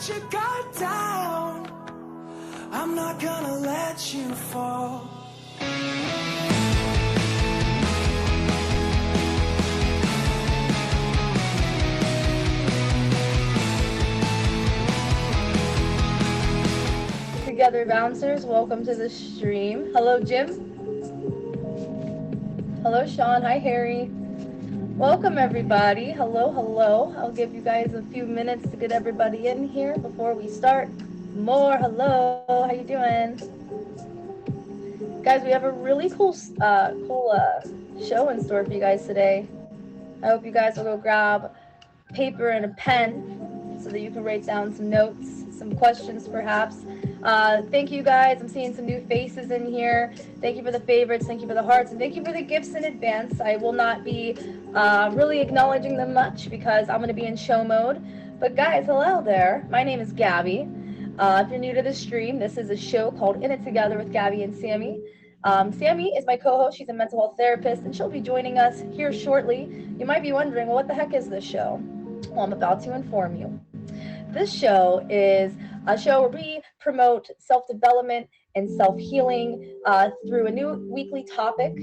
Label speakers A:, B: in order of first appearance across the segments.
A: let your guard down. I'm not gonna let you fall.
B: Together bouncers, welcome to the stream. Hello Jim. Hello Sean. Hi Harry. Welcome everybody. Hello. I'll give you guys a few minutes to get everybody in here before we start. More hello. How you doing? Guys, we have a really cool show in store for you guys today. I hope you guys will go grab paper and a pen so that you can write down some notes, some questions perhaps. Thank you guys. I'm seeing some new faces in here. Thank you for the favorites. Thank you for the hearts. And thank you for the gifts in advance. I will not be really acknowledging them much because I'm going to be in show mode. But guys, hello there. My name is Gabby. If you're new to the stream, this is a show called In It Together with Gabby and Sammy. Sammy is my co-host. She's a mental health therapist, and she'll be joining us here shortly. You might be wondering, well, what the heck is this show? Well, I'm about to inform you. This show is a show where we promote self-development and self-healing through a new weekly topic.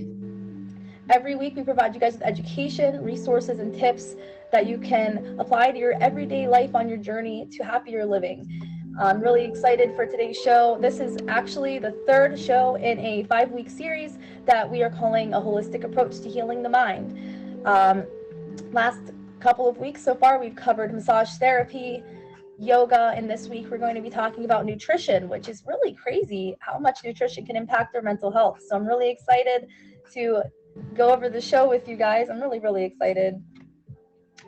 B: Every week we provide you guys with education, resources, and tips that you can apply to your everyday life on your journey to happier living. I'm really excited for today's show. This is actually the third show in a 5-week series that we are calling A Holistic Approach to Healing the Mind. Last couple of weeks so far, we've covered massage therapy, yoga, and this week we're going to be talking about nutrition, which is really crazy how much nutrition can impact our mental health. So I'm really excited to go over the show with you guys. I'm really excited.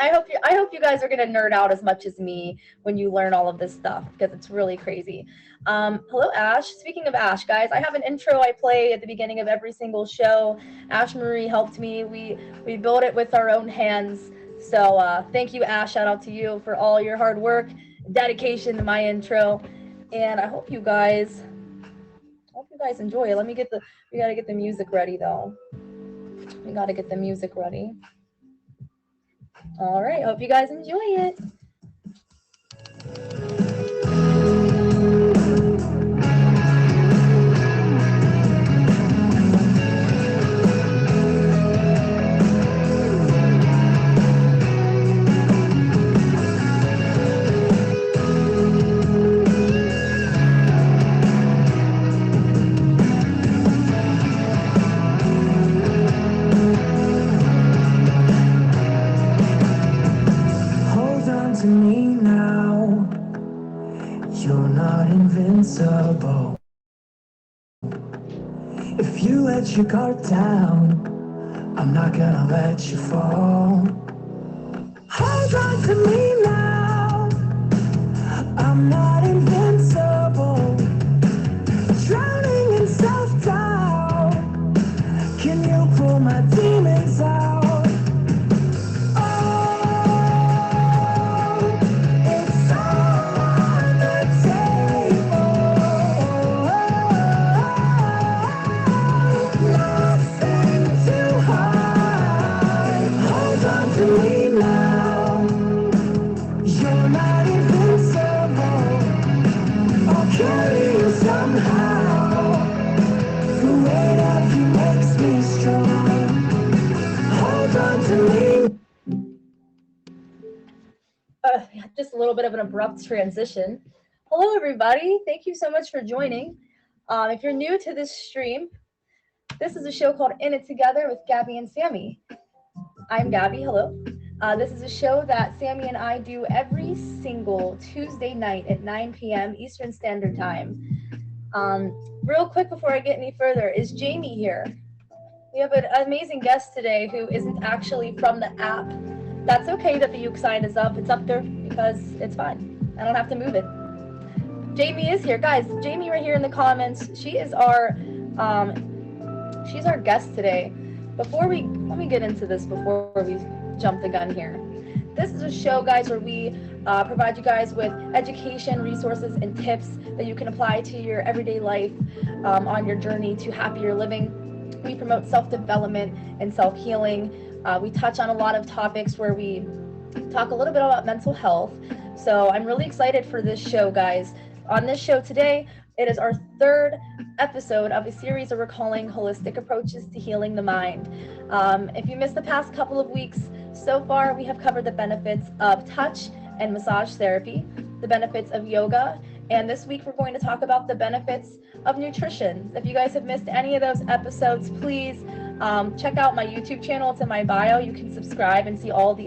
B: I hope you guys are gonna nerd out as much as me when you learn all of this stuff because it's really crazy. Hello Ash. Speaking of Ash, guys, I have an intro I play at the beginning of every single show. Ash Marie helped me. We built it with our own hands. So thank you, Ash. Shout out to you for all your hard work, dedication to my intro, and I hope you guys enjoy it. We gotta get the music ready though. We gotta get the music ready. All right, hope you guys enjoy it.
A: To me now, you're not invincible. If you let your guard down, I'm not gonna let you fall. Hold on to me now, I'm not invincible. Drowning in self-doubt, can you pull my demons out?
B: Just a little bit of an abrupt transition. Hello everybody, thank you so much for joining. If you're new to this stream, this is a show called In It Together with Gabby and Sammy. I'm Gabby, hello. This is a show that Sammy and I do every single Tuesday night at 9 p.m. Eastern Standard Time. Real quick before I get any further, is Jamie here? We have an amazing guest today who isn't actually from the app. That's okay that the Uke sign is up. It's up there because it's fine. I don't have to move it. Jamie is here. Guys, Jamie right here in the comments. She's our guest today. Let me get into this before we jump the gun here. This is a show, guys, where we provide you guys with education, resources, and tips that you can apply to your everyday life on your journey to happier living. We promote self-development and self-healing. We touch on a lot of topics where we talk a little bit about mental health. So I'm really excited for this show, guys. On this show today, it is our third episode of a series that we're calling Holistic Approaches to Healing the Mind. If you missed the past couple of weeks, so far we have covered the benefits of touch and massage therapy, the benefits of yoga, and this week we're going to talk about the benefits of nutrition. If you guys have missed any of those episodes, please check out my YouTube channel. It's in my bio. You can subscribe and see all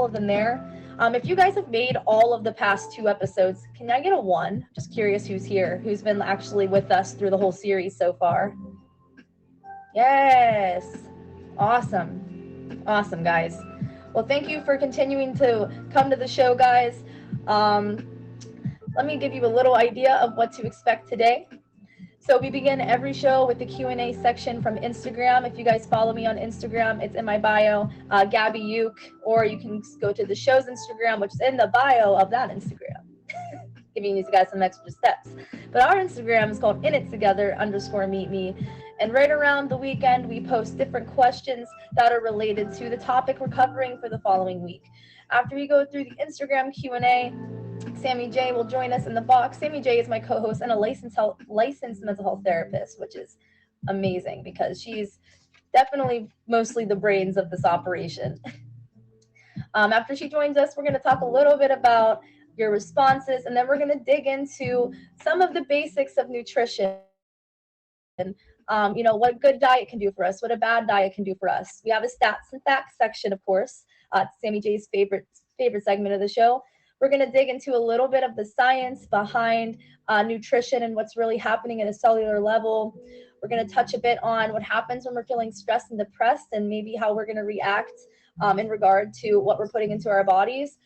B: of them there. If you guys have made all of the past 2 episodes, can I get a 1? Just curious who's here, who's been actually with us through the whole series so far. Yes. Awesome. Awesome, guys. Well, thank you for continuing to come to the show, guys. Let me give you a little idea of what to expect today. So we begin every show with the Q&A section from Instagram. If you guys follow me on Instagram, it's in my bio, Gabby Uke, or you can go to the show's Instagram, which is in the bio of that Instagram. Giving you guys some extra steps. But our Instagram is called inittogether_meet me. And right around the weekend, we post different questions that are related to the topic we're covering for the following week. After we go through the Instagram Q&A, Sammy J will join us in the box. Sammy J is my co-host and a licensed mental health therapist, which is amazing because she's definitely mostly the brains of this operation. After she joins us, we're going to talk a little bit about your responses, and then we're going to dig into some of the basics of nutrition. What a good diet can do for us, what a bad diet can do for us. We have a stats and facts section, of course. Sammy J's favorite segment of the show. We're going to dig into a little bit of the science behind nutrition and what's really happening at a cellular level. We're going to touch a bit on what happens when we're feeling stressed and depressed and maybe how we're going to react in regard to what we're putting into our bodies.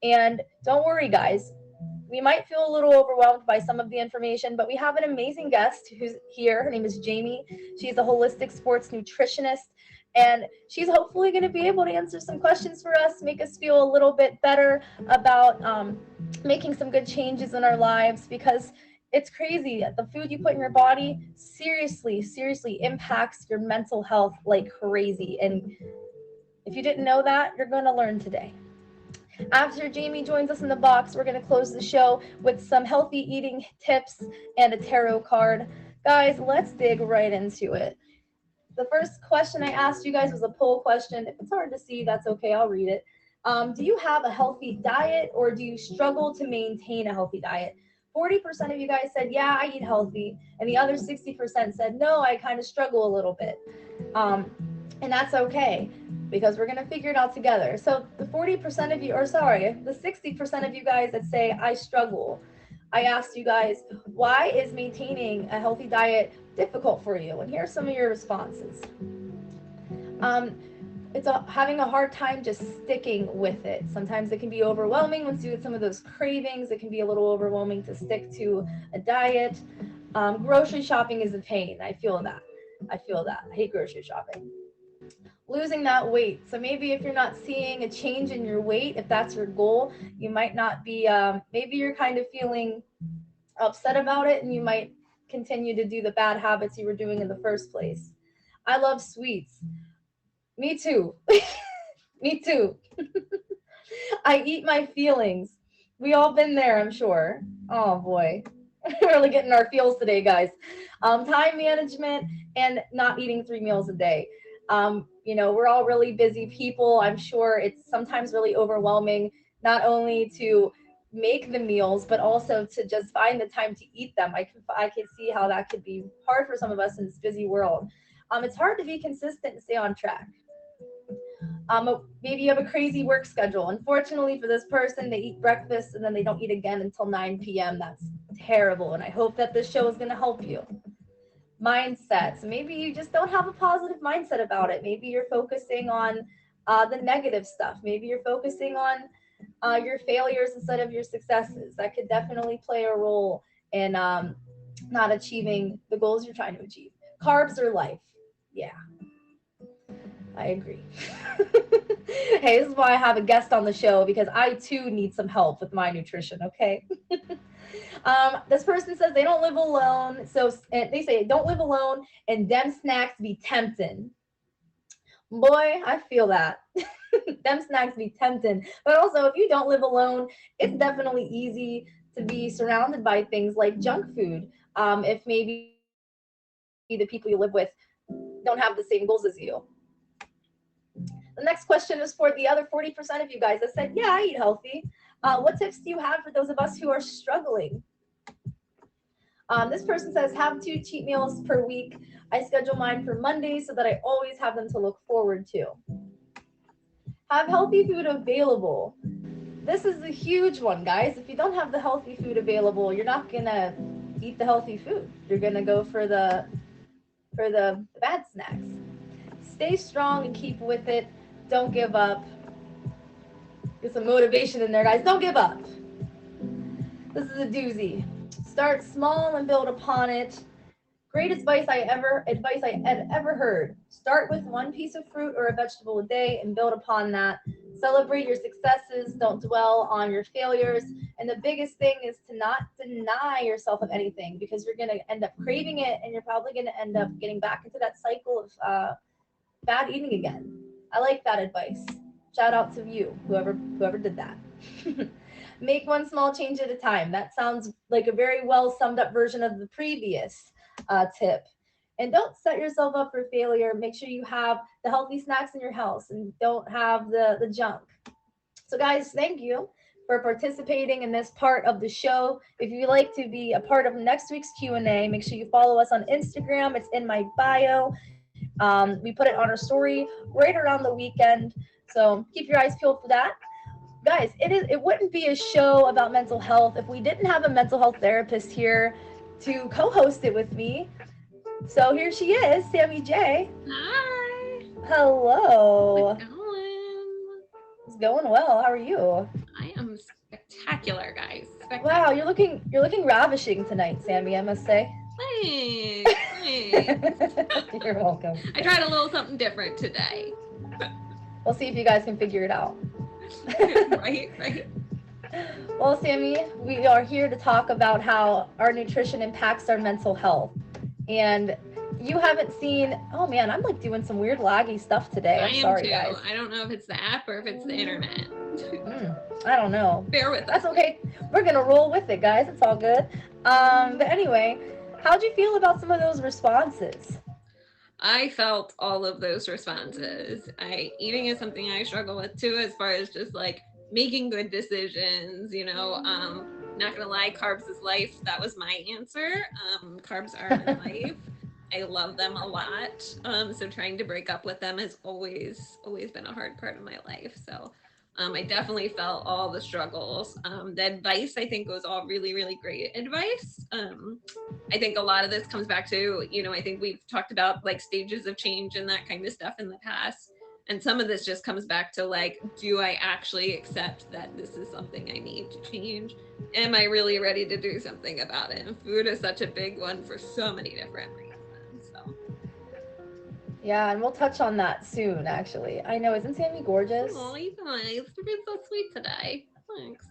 B: And don't worry, guys. We might feel a little overwhelmed by some of the information, but we have an amazing guest who's here. Her name is Jamie. She's a holistic sports nutritionist. And she's hopefully going to be able to answer some questions for us, make us feel a little bit better about making some good changes in our lives, because it's crazy. The food you put in your body seriously impacts your mental health like crazy. And if you didn't know that, you're going to learn today. After Jamie joins us in the box, we're going to close the show with some healthy eating tips and a tarot card. Guys, let's dig right into it. The first question I asked you guys was a poll question. If it's hard to see, that's okay. I'll read it. Do you have a healthy diet, or do you struggle to maintain a healthy diet? 40% of you guys said, yeah, I eat healthy. And the other 60% said, no, I kind of struggle a little bit. And that's okay, because we're going to figure it out together. So the 40% of you, the 60% of you guys that say I struggle, I asked you guys, why is maintaining a healthy diet difficult for you? And here are some of your responses. It's having a hard time just sticking with it. Sometimes it can be overwhelming once you get some of those cravings. It can be a little overwhelming to stick to a diet. Grocery shopping is a pain. I feel that. I hate grocery shopping. Losing that weight. So maybe if you're not seeing a change in your weight, if that's your goal, you might not be, maybe you're kind of feeling upset about it, and you might continue to do the bad habits you were doing in the first place. I love sweets. Me too. Me too. I eat my feelings. We all been there, I'm sure. Oh boy. We're really getting our feels today, guys. Time management and not eating 3 meals a day. We're all really busy people. I'm sure it's sometimes really overwhelming, not only to make the meals, but also to just find the time to eat them. I can see how that could be hard for some of us in this busy world. It's hard to be consistent and stay on track. Maybe you have a crazy work schedule. Unfortunately for this person, they eat breakfast and then they don't eat again until 9 p.m. That's terrible. And I hope that this show is going to help you. Mindset. So maybe you just don't have a positive mindset about it. Maybe you're focusing on the negative stuff. Maybe you're focusing on your failures instead of your successes. That could definitely play a role in not achieving the goals you're trying to achieve. Carbs are life. Yeah, I agree. Hey, this is why I have a guest on the show, because I too need some help with my nutrition, okay? This person says they don't live alone. So they say don't live alone and them snacks be tempting. Boy, I feel that. Them snacks be tempting. But also, if you don't live alone, it's definitely easy to be surrounded by things like junk food. If maybe the people you live with don't have the same goals as you. The next question is for the other 40% of you guys that said, yeah, I eat healthy. What tips do you have for those of us who are struggling? This person says, have 2 cheat meals per week. I schedule mine for Mondays so that I always have them to look forward to. Have healthy food available. This is a huge one, guys. If you don't have the healthy food available, you're not gonna eat the healthy food. You're gonna go for the bad snacks. Stay strong and keep with it. Don't give up. Get some motivation in there, guys. Don't give up. This is a doozy. Start small and build upon it. Great advice I had ever heard. Start with one piece of fruit or a vegetable a day and build upon that. Celebrate your successes, don't dwell on your failures. And the biggest thing is to not deny yourself of anything, because you're going to end up craving it and you're probably going to end up getting back into that cycle of bad eating again. I like that advice. Shout out to you, whoever did that. Make one small change at a time. That sounds like a very well summed up version of the previous tip. And don't set yourself up for failure. Make sure you have the healthy snacks in your house and don't have the junk. So, guys, thank you for participating in this part of the show. If you'd like to be a part of next week's Q&A, make sure you follow us on Instagram. It's in my bio. We put it on our story right around the weekend. So keep your eyes peeled for that. Guys, it wouldn't be a show about mental health if we didn't have a mental health therapist here to co-host it with me. So here she is, Sammy J.
C: Hi.
B: Hello.
C: How's it going?
B: It's going well. How are you?
C: I am spectacular, guys.
B: Wow,
C: Spectacular.
B: you're looking ravishing tonight, Sammy, I must say.
C: Thanks. Thanks.
B: You're welcome.
C: I tried a little something different today.
B: We'll see if you guys can figure it out.
C: Right.
B: Well, Sammy, we are here to talk about how our nutrition impacts our mental health. And you haven't seen, oh man, I'm like doing some weird laggy stuff today.
C: I
B: I'm
C: am
B: sorry,
C: too.
B: guys.
C: I don't know if it's the app or if it's the internet.
B: I don't know.
C: Bear with us.
B: That's okay. We're going to roll with it, guys. It's all good. But anyway, how'd you feel about some of those responses?
C: I felt all of those responses. Eating is something I struggle with too, as far as just like making good decisions, not gonna lie, carbs is life. That was my answer. Carbs are my life. I love them a lot. So trying to break up with them has always been a hard part of my life. So I definitely felt all the struggles. The advice, I think, was all really, really great advice. I think a lot of this comes back to, I think we've talked about like stages of change and that kind of stuff in the past. And some of this just comes back to like, do I actually accept that this is something I need to change? Am I really ready to do something about it? And food is such a big one for so many different reasons. So.
B: Yeah, and we'll touch on that soon, actually. I know, isn't Sammy gorgeous?
C: Oh, he's nice. You've been so sweet today. Thanks.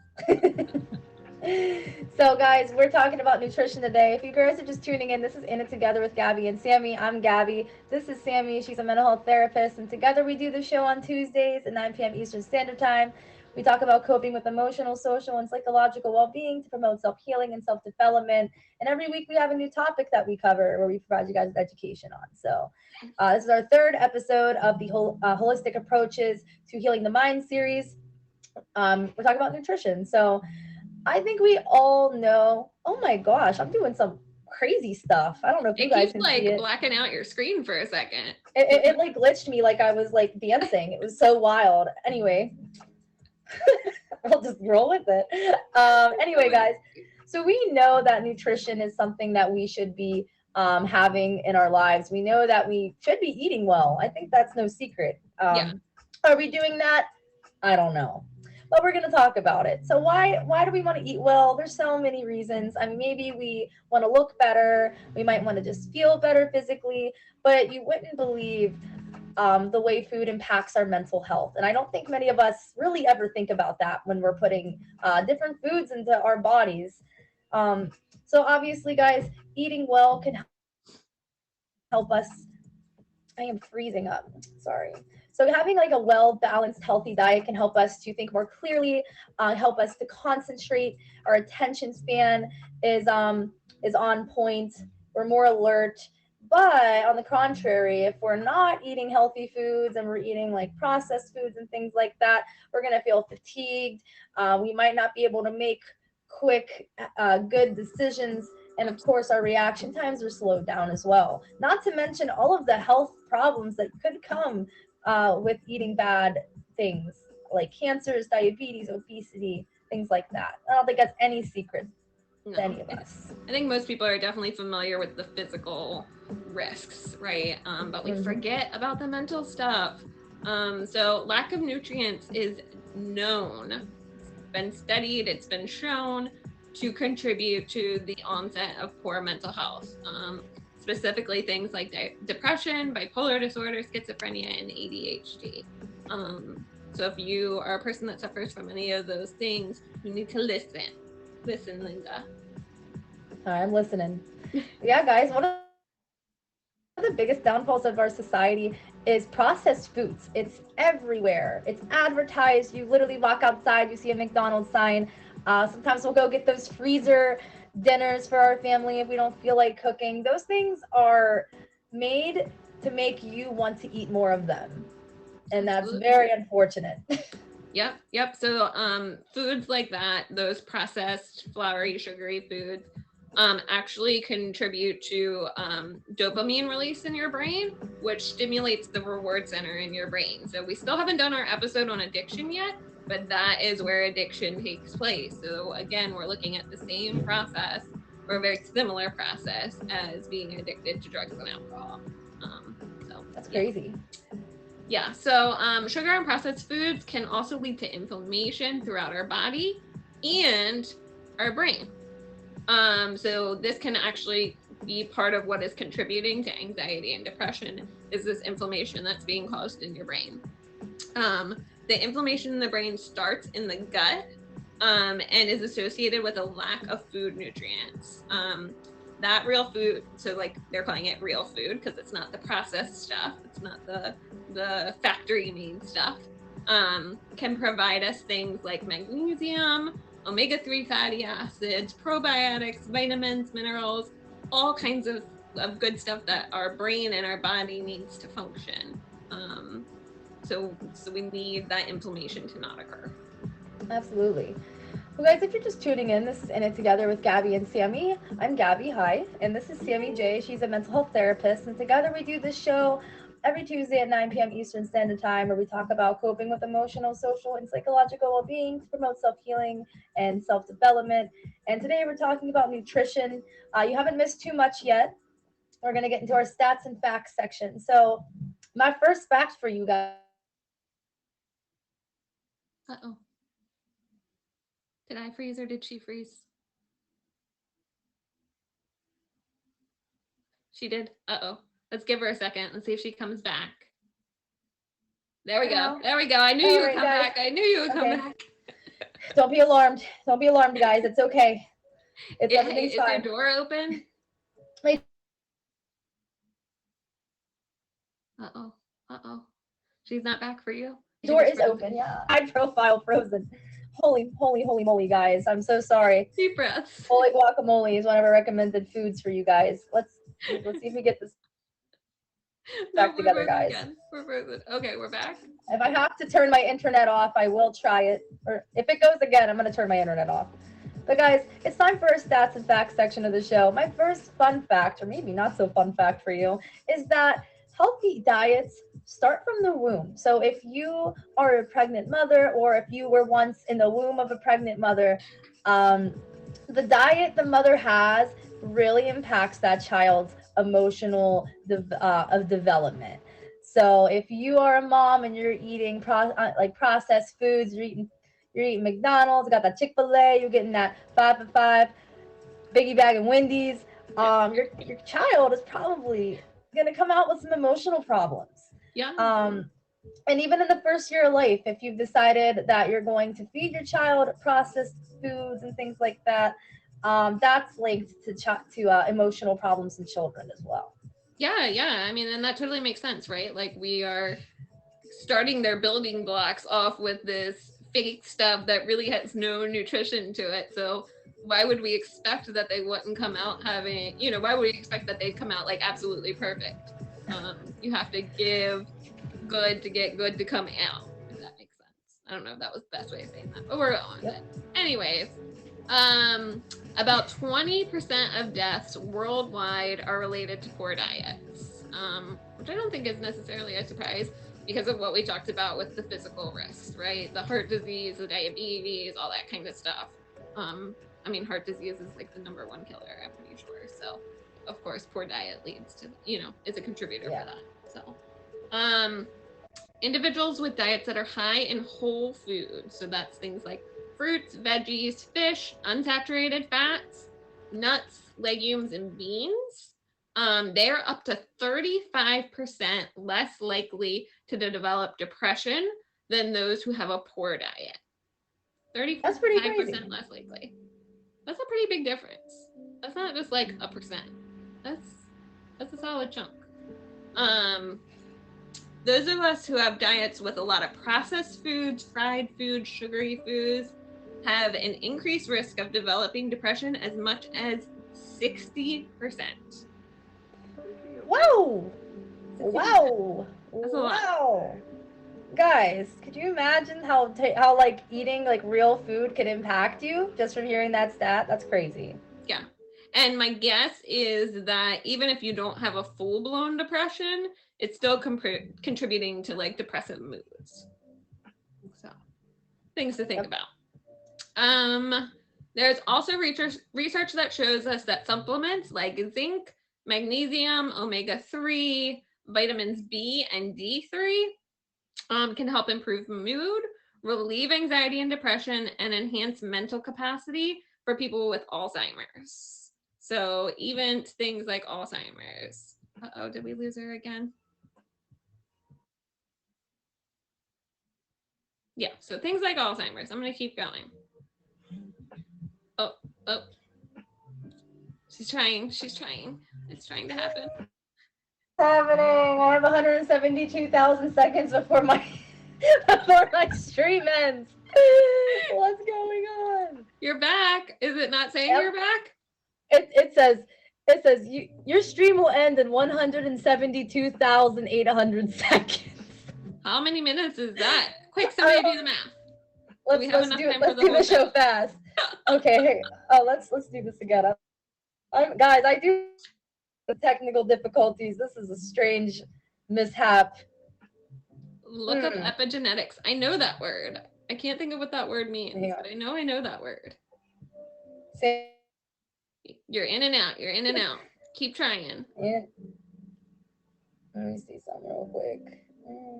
B: So, guys, we're talking about nutrition today. If you guys are just tuning in, this is In It Together with Gabby and Sammy. I'm Gabby. This is Sammy. She's a mental health therapist, and together we do the show on Tuesdays at 9 p.m. Eastern Standard Time. We talk about coping with emotional, social, and psychological well-being to promote self-healing and self-development. And every week we have a new topic that we cover where we provide you guys with education on. So this is our third episode of the Holistic Approaches to Healing the Mind series. We're talking about nutrition. So I think we all know. Oh my gosh, I'm doing some crazy stuff. I don't know if you guys can
C: like
B: see it.
C: blacking out your screen for a second.
B: It like glitched me like I was like dancing. It was so wild. Anyway, we'll just roll with it. Anyway, guys, so we know that nutrition is something that we should be having in our lives. We know that we should be eating well. I think that's no secret.
C: Yeah.
B: Are we doing that? I don't know. But we're going to talk about it. So why do we want to eat well? There's so many reasons. I mean, maybe we want to look better. We might want to just feel better physically, but you wouldn't believe the way food impacts our mental health. And I don't think many of us really ever think about that when we're putting different foods into our bodies. So obviously, guys, eating well can help us I am freezing up. Sorry. So having like a well-balanced, healthy diet can help us to think more clearly, help us to concentrate. Our attention span is on point. We're more alert. But on the contrary, if we're not eating healthy foods and we're eating like processed foods and things like that, we're gonna feel fatigued. We might not be able to make quick, good decisions, and of course, our reaction times are slowed down as well. Not to mention all of the health problems that could come with eating bad things like cancers, diabetes, obesity, things like that. I don't think that's any secret to any of us.
C: I think most people are definitely familiar with the physical risks, right? But we forget about the mental stuff. So lack of nutrients is known, it's been studied, it's been shown to contribute to the onset of poor mental health. Specifically things like depression, bipolar disorder, schizophrenia, and ADHD. So if you are a person that suffers from any of those things, you need to listen. Listen, Linda.
B: All right, I'm listening. Yeah, guys, one of the biggest downfalls of our society is processed foods. It's everywhere. It's advertised. You literally walk outside, you see a McDonald's sign. Sometimes we'll go get those freezer dinners for our family if we don't feel like cooking. Those things are made to make you want to eat more of them. And that's very unfortunate.
C: Yep. So foods like that, those processed, floury, sugary foods, actually contribute to dopamine release in your brain, which stimulates the reward center in your brain. So we still haven't done our episode on addiction yet, but that is where addiction takes place. So again, we're looking at the same process, or a very similar process as being addicted to drugs and alcohol. So
B: that's crazy.
C: Yeah, so sugar and processed foods can also lead to inflammation throughout our body and our brain. So this can actually be part of what is contributing to anxiety and depression, is this inflammation that's being caused in your brain. The inflammation in the brain starts in the gut and is associated with a lack of food nutrients. That real food, so like they're calling it real food because it's not the processed stuff, it's not the factory made stuff, can provide us things like magnesium, omega-3 fatty acids, probiotics, vitamins, minerals, all kinds of good stuff that our brain and our body needs to function. So we need that inflammation to not occur.
B: Absolutely. Well, guys, if you're just tuning in, this is In It Together with Gabby and Sammy. I'm Gabby, hi, and this is Sammy J. She's a mental health therapist, and together we do this show every Tuesday at 9 p.m. Eastern Standard Time, where we talk about coping with emotional, social, and psychological well-being to promote self-healing and self-development. And today we're talking about nutrition. You haven't missed too much yet. We're going to get into our stats and facts section. So my first fact for you guys.
C: Uh-oh. Did I freeze or did she freeze? She did. Uh-oh. Let's give her a second. Let's see if she comes back. There we go. There we go. I knew you would come back. I knew you would come back.
B: Don't be alarmed. Don't be alarmed, guys. It's okay. Everything's fine.
C: Is their door open?
B: Wait.
C: Uh-oh. She's not back for you?
B: Door is open, yeah. High profile frozen. Holy moly, guys. I'm so sorry.
C: Deep breaths.
B: Holy guacamole is one of our recommended foods for you guys. Let's see if we get this back together, guys.
C: Again. We're frozen. Okay, we're back.
B: If I have to turn my internet off, I will try it. Or if it goes again, I'm going to turn my internet off. But guys, it's time for our stats and facts section of the show. My first fun fact, or maybe not so fun fact for you, is that healthy diets start from the womb. So if you are a pregnant mother, or if you were once in the womb of a pregnant mother, the diet the mother has really impacts that child's emotional development. So if you are a mom and you're eating processed foods, you're eating McDonald's, got that Chick-fil-A, you're getting that 5 for 5 biggie bag of Wendy's, your child is probably going to come out with some emotional problems.
C: Yeah.
B: And even in the first year of life, if you've decided that you're going to feed your child processed foods and things like that, that's linked to emotional problems in children as well.
C: Yeah. I mean, and that totally makes sense, right? Like we are starting their building blocks off with this fake stuff that really has no nutrition to it. So why would we expect that they wouldn't come out having, why would we expect that they'd come out like absolutely perfect? You have to give good to get good to come out, if that makes sense. I don't know if that was the best way of saying that, but we're going with it. Anyways, about 20% of deaths worldwide are related to poor diets, which I don't think is necessarily a surprise because of what we talked about with the physical risks, right? The heart disease, the diabetes, all that kind of stuff. I mean, heart disease is like the number one killer, I'm pretty sure. So, of course, poor diet leads to, is a contributor for that. So, individuals with diets that are high in whole food, so that's things like fruits, veggies, fish, unsaturated fats, nuts, legumes, and beans, they're up to 35% less likely to develop depression than those who have a poor diet. 35%
B: That's pretty crazy.
C: less likely. That's a pretty big difference. That's not just like a percent. That's a solid chunk. Those of us who have diets with a lot of processed foods, fried foods, sugary foods, have an increased risk of developing depression as much as 60%.
B: Whoa!
C: 60%.
B: Wow!
C: That's a lot.
B: Wow! Guys, could you imagine how like eating like real food could impact you just from hearing that stat? That's crazy.
C: Yeah. And my guess is that even if you don't have a full-blown depression, it's still contributing to like depressive moods. So, things to think about. There's also research that shows us that supplements like zinc, magnesium, omega-3, vitamins B and D3 can help improve mood, relieve anxiety and depression, and enhance mental capacity for people with Alzheimer's. So even things like Alzheimer's. Uh-oh, did we lose her again? Yeah, so things like Alzheimer's. I'm going to keep going. Oh. She's trying. It's trying to happen.
B: Happening. I have 172,000 seconds before my stream ends. What's going on?
C: You're back. Is it not saying you're back?
B: It says your stream will end in 172,800 seconds.
C: How many minutes is that? Quick, somebody do the math.
B: Let's do the show fast. Okay, let's do this again. Guys, I do the technical difficulties. This is a strange mishap.
C: Look up epigenetics. I know that word. I can't think of what that word means, but I know that word. You're in and out. Keep trying.
B: Yeah. Let me see something real quick.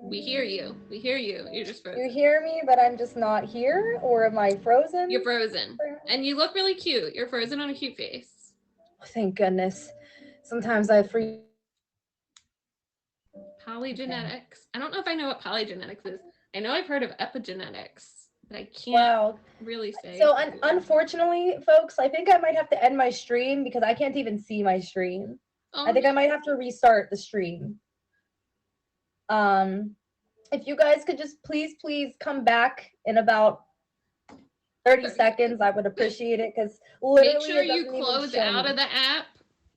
C: We hear you. You're just frozen.
B: You hear me, but I'm just not here? Or am I frozen?
C: You're frozen. And you look really cute. You're frozen on a cute face.
B: Oh, thank goodness. Sometimes I freeze.
C: Polygenetics. I don't know if I know what polygenetics is. I know I've heard of epigenetics, but I can't really say.
B: So unfortunately, folks, I think I might have to end my stream because I can't even see my stream.
C: Oh,
B: I think I might have to restart the stream. If you guys could just please come back in about 30 seconds, I would appreciate it, because literally
C: make sure you close out of the app.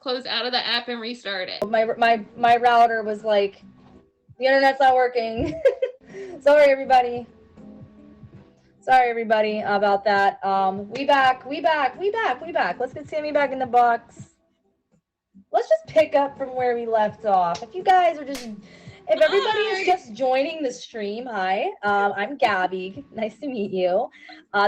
C: Close out of the app and restart it.
B: My router was like, the internet's not working. Sorry everybody about that. We back. Let's get Sammy back in the box. Let's just pick up from where we left off. If everybody is just joining the stream, hi, I'm Gabby. Nice to meet you.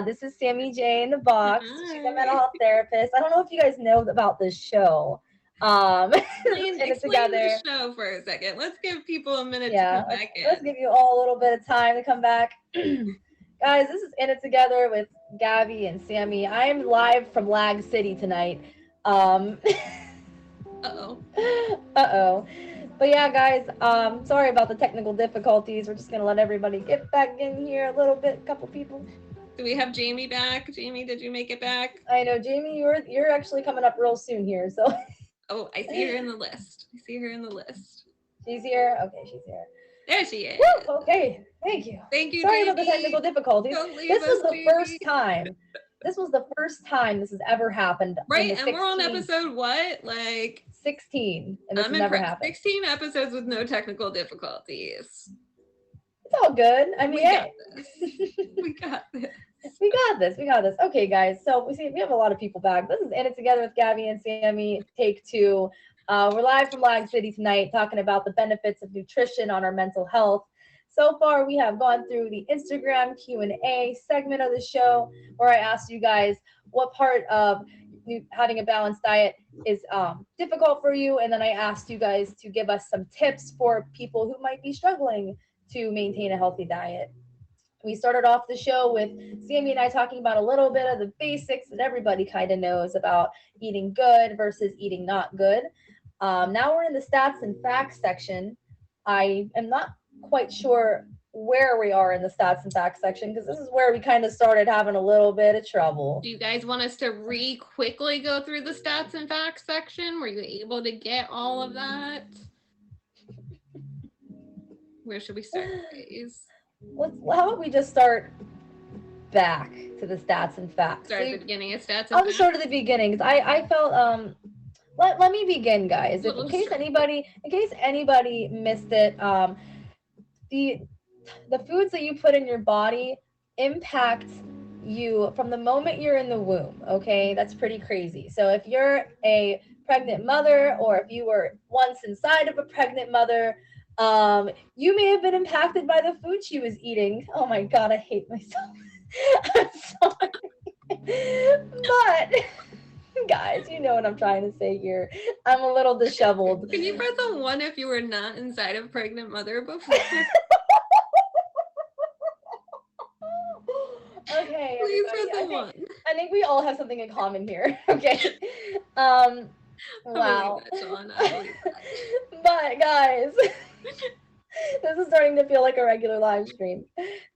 B: This is Sammy J in the box. She's a mental health therapist. I don't know if you guys know about this show.
C: Explain the show for a second. Let's give people a minute to come back in.
B: Let's give you all a little bit of time to come back. Guys, this is In It Together with Gabby and Sammy. I am live from Lag City tonight. Uh-oh. But yeah, guys, sorry about the technical difficulties. We're just going to let everybody get back in here a little bit, a couple people.
C: Do we have Jamie back? Jamie, did you make it back?
B: I know, Jamie, you're actually coming up real soon here, so.
C: Oh, I see her in the list. I see her in the list.
B: She's here. Okay, she's here.
C: There she is.
B: Woo, okay, thank you.
C: Thank you,
B: Sorry
C: JB.
B: about the technical difficulties.
C: Don't leave
B: This was
C: us,
B: the
C: JB.
B: first time. This was the first time this has ever happened.
C: Right,
B: in the
C: and we're on
B: 16
C: episode what? Like
B: 16, and this
C: I'm
B: has never
C: impressed.
B: happened.
C: 16 episodes with no technical difficulties.
B: It's all good. I mean,
C: We got
B: hey.
C: this. We got this.
B: We got this. We got this. Okay, guys. So we have a lot of people back. This is In It Together with Gabby and Sammy, take 2. We're live from Lag City tonight, talking about the benefits of nutrition on our mental health. So far, we have gone through the Instagram Q&A segment of the show, where I asked you guys what part of having a balanced diet is difficult for you, and then I asked you guys to give us some tips for people who might be struggling to maintain a healthy diet. We started off the show with Sammy and I talking about a little bit of the basics that everybody kind of knows about eating good versus eating not good. Now we're in the stats and facts section. I am not quite sure where we are in the stats and facts section, because this is where we kind of started having a little bit of trouble.
C: Do you guys want us to quickly go through the stats and facts section? Were you able to get all of that? Where should we start, guys?
B: How about we just start back to the stats and facts?
C: Start at the beginning of stats and
B: I'll
C: facts?
B: just start at the beginning, because I felt let me begin, guys.
C: Well,
B: In case anybody missed it, the foods that you put in your body impact you from the moment you're in the womb. Okay, that's pretty crazy. So if you're a pregnant mother, or if you were once inside of a pregnant mother, you may have been impacted by the food she was eating. Oh my God, I hate myself. I'm sorry. But guys, you know what I'm trying to say here. I'm a little disheveled.
C: Can you press a 1 if you were not inside of pregnant mother before?
B: Okay,
C: Please
B: everybody.
C: press a 1.
B: I think we all have something in common here. Okay. Wow.
C: I believe that, Sean. I believe that.
B: But guys, this is starting to feel like a regular live stream.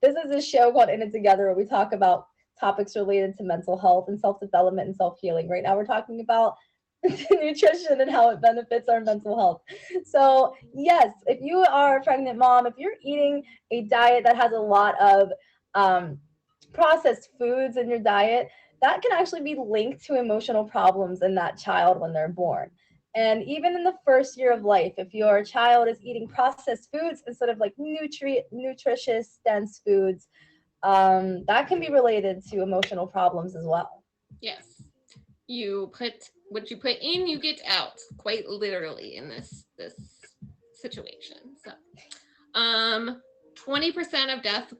B: This is a show called In It Together, where we talk about topics related to mental health and self-development and self-healing. Right now we're talking about nutrition and how it benefits our mental health. So yes, if you are a pregnant mom, if you're eating a diet that has a lot of processed foods in your diet, that can actually be linked to emotional problems in that child when they're born. And even in the first year of life, if your child is eating processed foods instead of like nutritious, dense foods, that can be related to emotional problems as well.
C: Yes. You put what you put in, you get out, quite literally in this situation. So 20% of deaths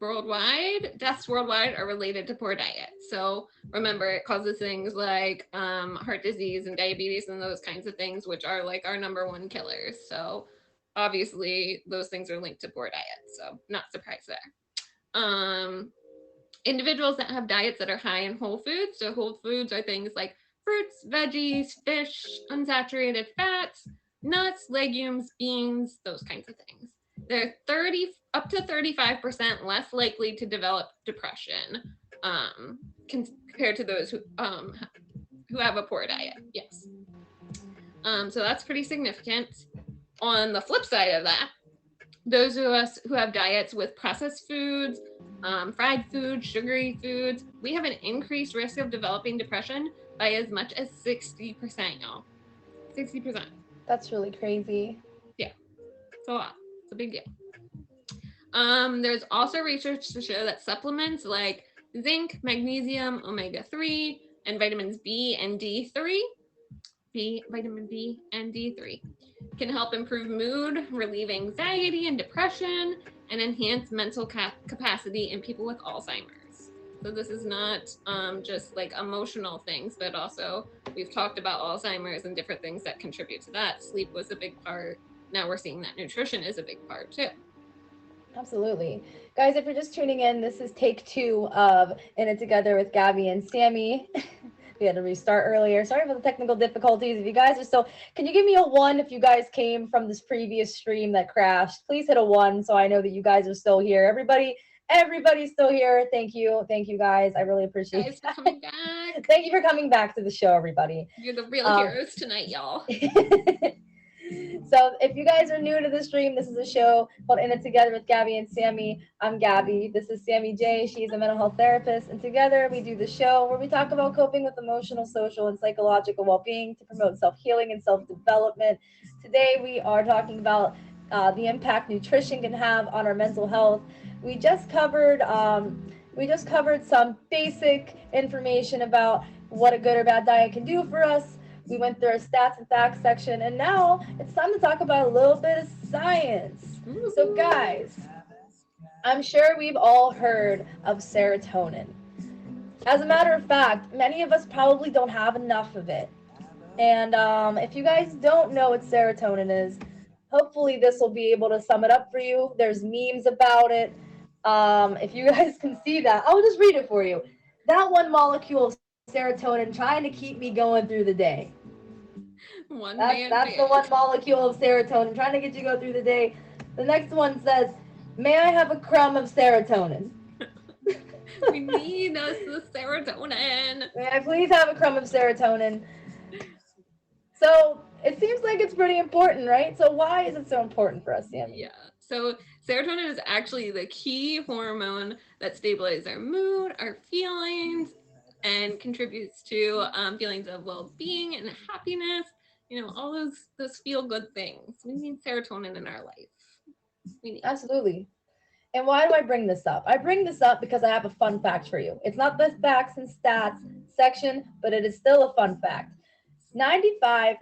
C: worldwide are related to poor diet. So remember, it causes things like heart disease and diabetes and those kinds of things, which are like our number 1 killers. So obviously those things are linked to poor diet. So not surprised there. Individuals that have diets that are high in whole foods. So whole foods are things like fruits, veggies, fish, unsaturated fats, nuts, legumes, beans, those kinds of things. They're up to 35% less likely to develop depression compared to those who have a poor diet. Yes. So that's pretty significant. On the flip side of that, those of us who have diets with processed foods, fried foods, sugary foods, we have an increased risk of developing depression by as much as 60%, y'all. 60%.
B: That's really crazy.
C: Yeah, it's a lot. It's a big deal. There's also research to show that supplements like zinc, magnesium, omega-3, and vitamins B and D3, vitamin B and D3, can help improve mood, relieve anxiety and depression, and enhance mental capacity in people with Alzheimer's. So this is not just like emotional things, but also we've talked about Alzheimer's and different things that contribute to that. Sleep was a big part. Now we're seeing that nutrition is a big part too.
B: Absolutely. Guys, if you're just tuning in, this is take 2 of In It Together with Gabby and Sammy. We had to restart earlier. Sorry for the technical difficulties. If you guys are still, can you give me a 1 if you guys came from this previous stream that crashed? Please hit a 1 so I know that you guys are still here. Everybody Everybody's still here. Thank you. Thank you guys. I really appreciate
C: Guys, for
B: that.
C: coming back.
B: Thank you for coming back to the show, everybody.
C: You're the real
B: Um,
C: heroes tonight, y'all.
B: So if you guys are new to the stream, this is a show called In It Together with Gabby and Sammy. I'm Gabby. This is Sammy J. She's a mental health therapist. And together we do the show where we talk about coping with emotional, social, and psychological well-being to promote self-healing and self-development. Today we are talking about the impact nutrition can have on our mental health. We just covered some basic information about what a good or bad diet can do for us. We went through our stats and facts section, and now it's time to talk about a little bit of science. So, guys, I'm sure we've all heard of serotonin. As a matter of fact, many of us probably don't have enough of it. And if you guys don't know what serotonin is, hopefully this will be able to sum it up for you. There's memes about it. If you guys can see that, I'll just read it for you. That one molecule of serotonin trying to keep me going through the day. That's the one molecule of serotonin trying to get you go through the day. The next one says, "May I have a crumb of serotonin?"
C: We need us the serotonin.
B: May I please have a crumb of serotonin? So it seems like it's pretty important, right? So why is it so important for us, Sammy?
C: Yeah. So serotonin is actually the key hormone that stabilizes our mood, our feelings, and contributes to feelings of well-being and happiness. You know, all those feel-good things. We need serotonin in our life. We need.
B: Absolutely. And why do I bring this up? I bring this up because I have a fun fact for you. It's not the facts and stats section, but it is still a fun fact.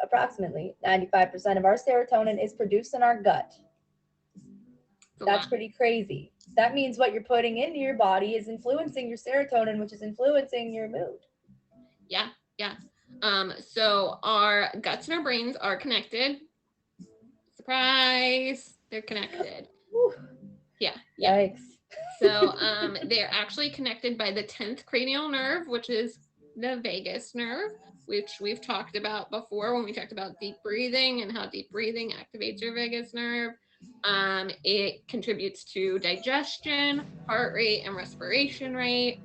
B: Approximately 95% of our serotonin is produced in our gut. That's pretty crazy. That means what you're putting into your body is influencing your serotonin, which is influencing your mood.
C: Yeah, yeah. So our guts and our brains are connected. Surprise, they're connected.
B: Whew.
C: Yeah.
B: Yikes.
C: So they're actually connected by the 10th cranial nerve, which is the vagus nerve, which we've talked about before when we talked about deep breathing and how deep breathing activates your vagus nerve. It contributes to digestion, heart rate, and respiration rate.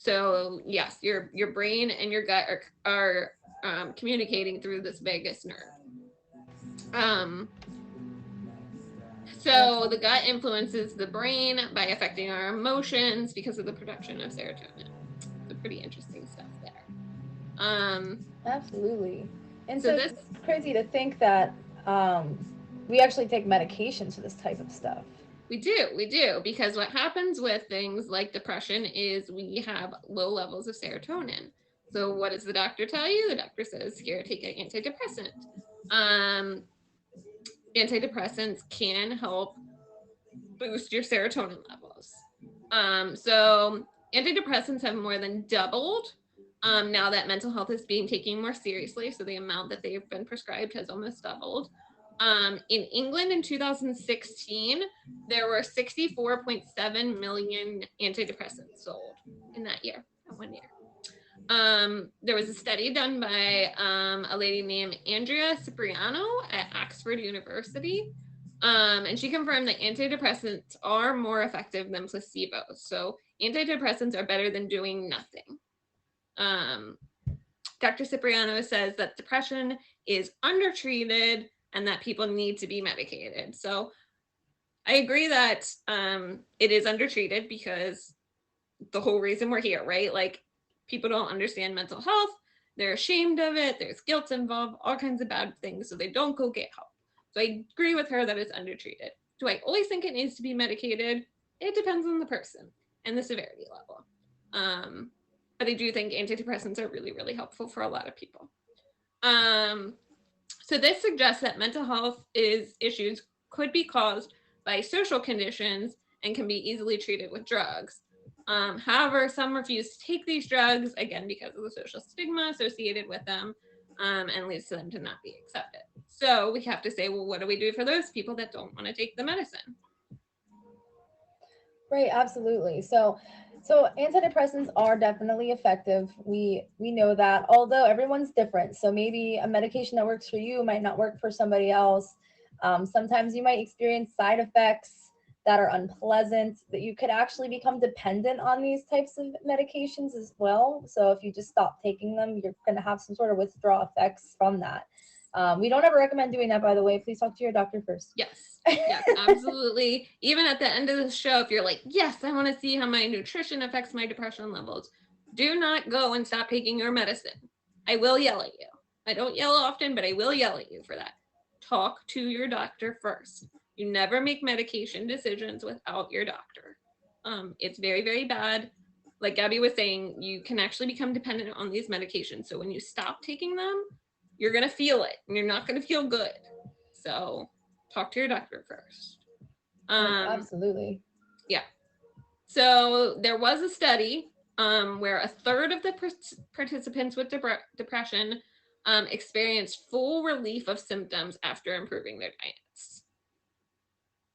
C: So yes, your brain and your gut are communicating through this vagus nerve. So the gut influences the brain by affecting our emotions because of the production of serotonin. So pretty interesting stuff there.
B: Absolutely. And
C: so
B: it's crazy to think that we actually take medications for this type of stuff.
C: We do, because what happens with things like depression is we have low levels of serotonin. So what does the doctor tell you? The doctor says, here, take an antidepressant. Antidepressants can help boost your serotonin levels. So antidepressants have more than doubled now that mental health is being taken more seriously. So the amount that they've been prescribed has almost doubled. In England in 2016, there were 64.7 million antidepressants sold in that year, that 1 year. There was a study done by a lady named Andrea Cipriano at Oxford University. And she confirmed that antidepressants are more effective than placebo. So antidepressants are better than doing nothing. Dr. Cipriano says that depression is undertreated and that people need to be medicated. So I agree that it is undertreated because the whole reason we're here, right? Like, people don't understand mental health. They're ashamed of it. There's guilt involved, all kinds of bad things. So they don't go get help. So I agree with her that it's undertreated. Do I always think it needs to be medicated? It depends on the person and the severity level. But I do think antidepressants are really, really helpful for a lot of people. So this suggests that mental health issues could be caused by social conditions and can be easily treated with drugs. However, some refuse to take these drugs, again, because of the social stigma associated with them, and leads to them to not be accepted. So we have to say, well, what do we do for those people that don't want to take the medicine?
B: Right, absolutely. So antidepressants are definitely effective. We know that, although everyone's different. So maybe a medication that works for you might not work for somebody else. Sometimes you might experience side effects that are unpleasant, that you could actually become dependent on these types of medications as well. So if you just stop taking them, you're going to have some sort of withdrawal effects from that. We don't ever recommend doing that, by the way. Please talk to your doctor first.
C: Yes, yes, absolutely. Even at the end of the show, if you're like, yes, I want to see how my nutrition affects my depression levels, do not go and stop taking your medicine. I will yell at you. I don't yell often, but I will yell at you for that. Talk to your doctor first. You never make medication decisions without your doctor. It's very, very bad. Like Gabby was saying, you can actually become dependent on these medications. So when you stop taking them, you're going to feel it and you're not going to feel good. So talk to your doctor first.
B: Absolutely.
C: Yeah. So there was a study where a third of the participants with depression experienced full relief of symptoms after improving their diets.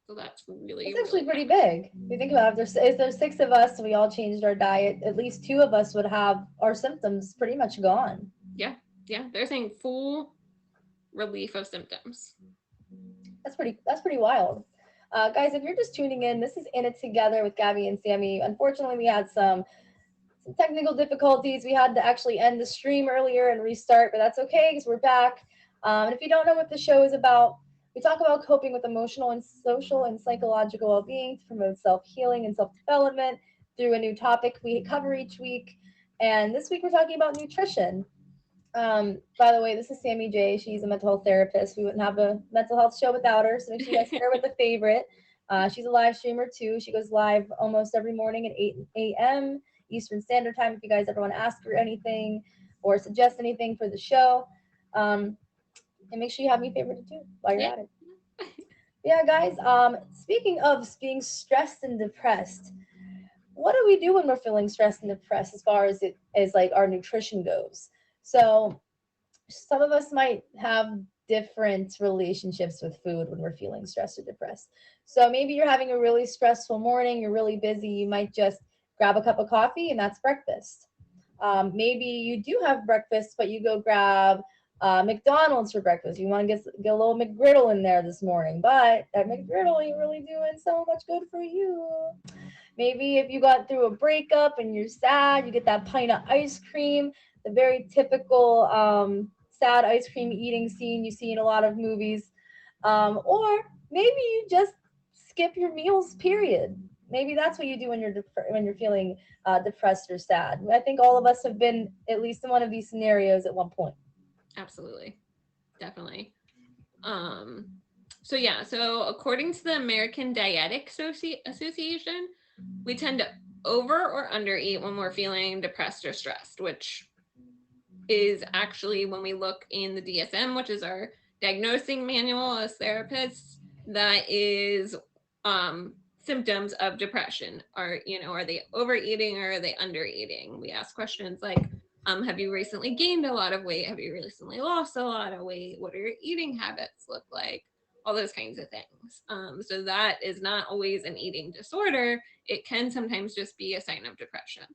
C: So that's really,
B: It's actually
C: really
B: pretty big. If you think about it, if there's 6 of us and we all changed our diet, at least 2 of us would have our symptoms pretty much gone.
C: Yeah. They're saying full relief of symptoms.
B: That's pretty wild. Guys, if you're just tuning in, this is In It Together with Gabby and Sammy. Unfortunately, we had some technical difficulties. We had to actually end the stream earlier and restart, but that's okay because we're back. And if you don't know what the show is about, we talk about coping with emotional and social and psychological well-being to promote self-healing and self-development through a new topic we cover each week. And this week we're talking about nutrition. By the way, this is Sammy J. She's a mental health therapist. We wouldn't have a mental health show without her. So make sure you guys share with a favorite. She's a live streamer too. She goes live almost every morning at 8 a.m. Eastern Standard Time. If you guys ever want to ask her anything or suggest anything for the show, and make sure you have me favorited too while you're at it. Yeah, guys. Speaking of being stressed and depressed, what do we do when we're feeling stressed and depressed as far as it as like our nutrition goes? So some of us might have different relationships with food when we're feeling stressed or depressed. So maybe you're having a really stressful morning, you're really busy, you might just grab a cup of coffee and that's breakfast. Maybe you do have breakfast, but you go grab McDonald's for breakfast. You want to get a little McGriddle in there this morning, but that McGriddle ain't really doing so much good for you. Maybe if you got through a breakup and you're sad, you get that pint of ice cream, the very typical sad ice cream eating scene you see in a lot of movies. Or maybe you just skip your meals, period. Maybe that's what you do when you're feeling depressed or sad. I think all of us have been at least in one of these scenarios at one point.
C: Absolutely. Definitely. So according to the American Dietetic Association, we tend to over or undereat when we're feeling depressed or stressed, which is actually when we look in the DSM, which is our diagnosing manual as therapists, that is symptoms of depression. Are they overeating or are they undereating? We ask questions like, have you recently gained a lot of weight? Have you recently lost a lot of weight? What do your eating habits look like? All those kinds of things. So that is not always an eating disorder. It can sometimes just be a sign of depression,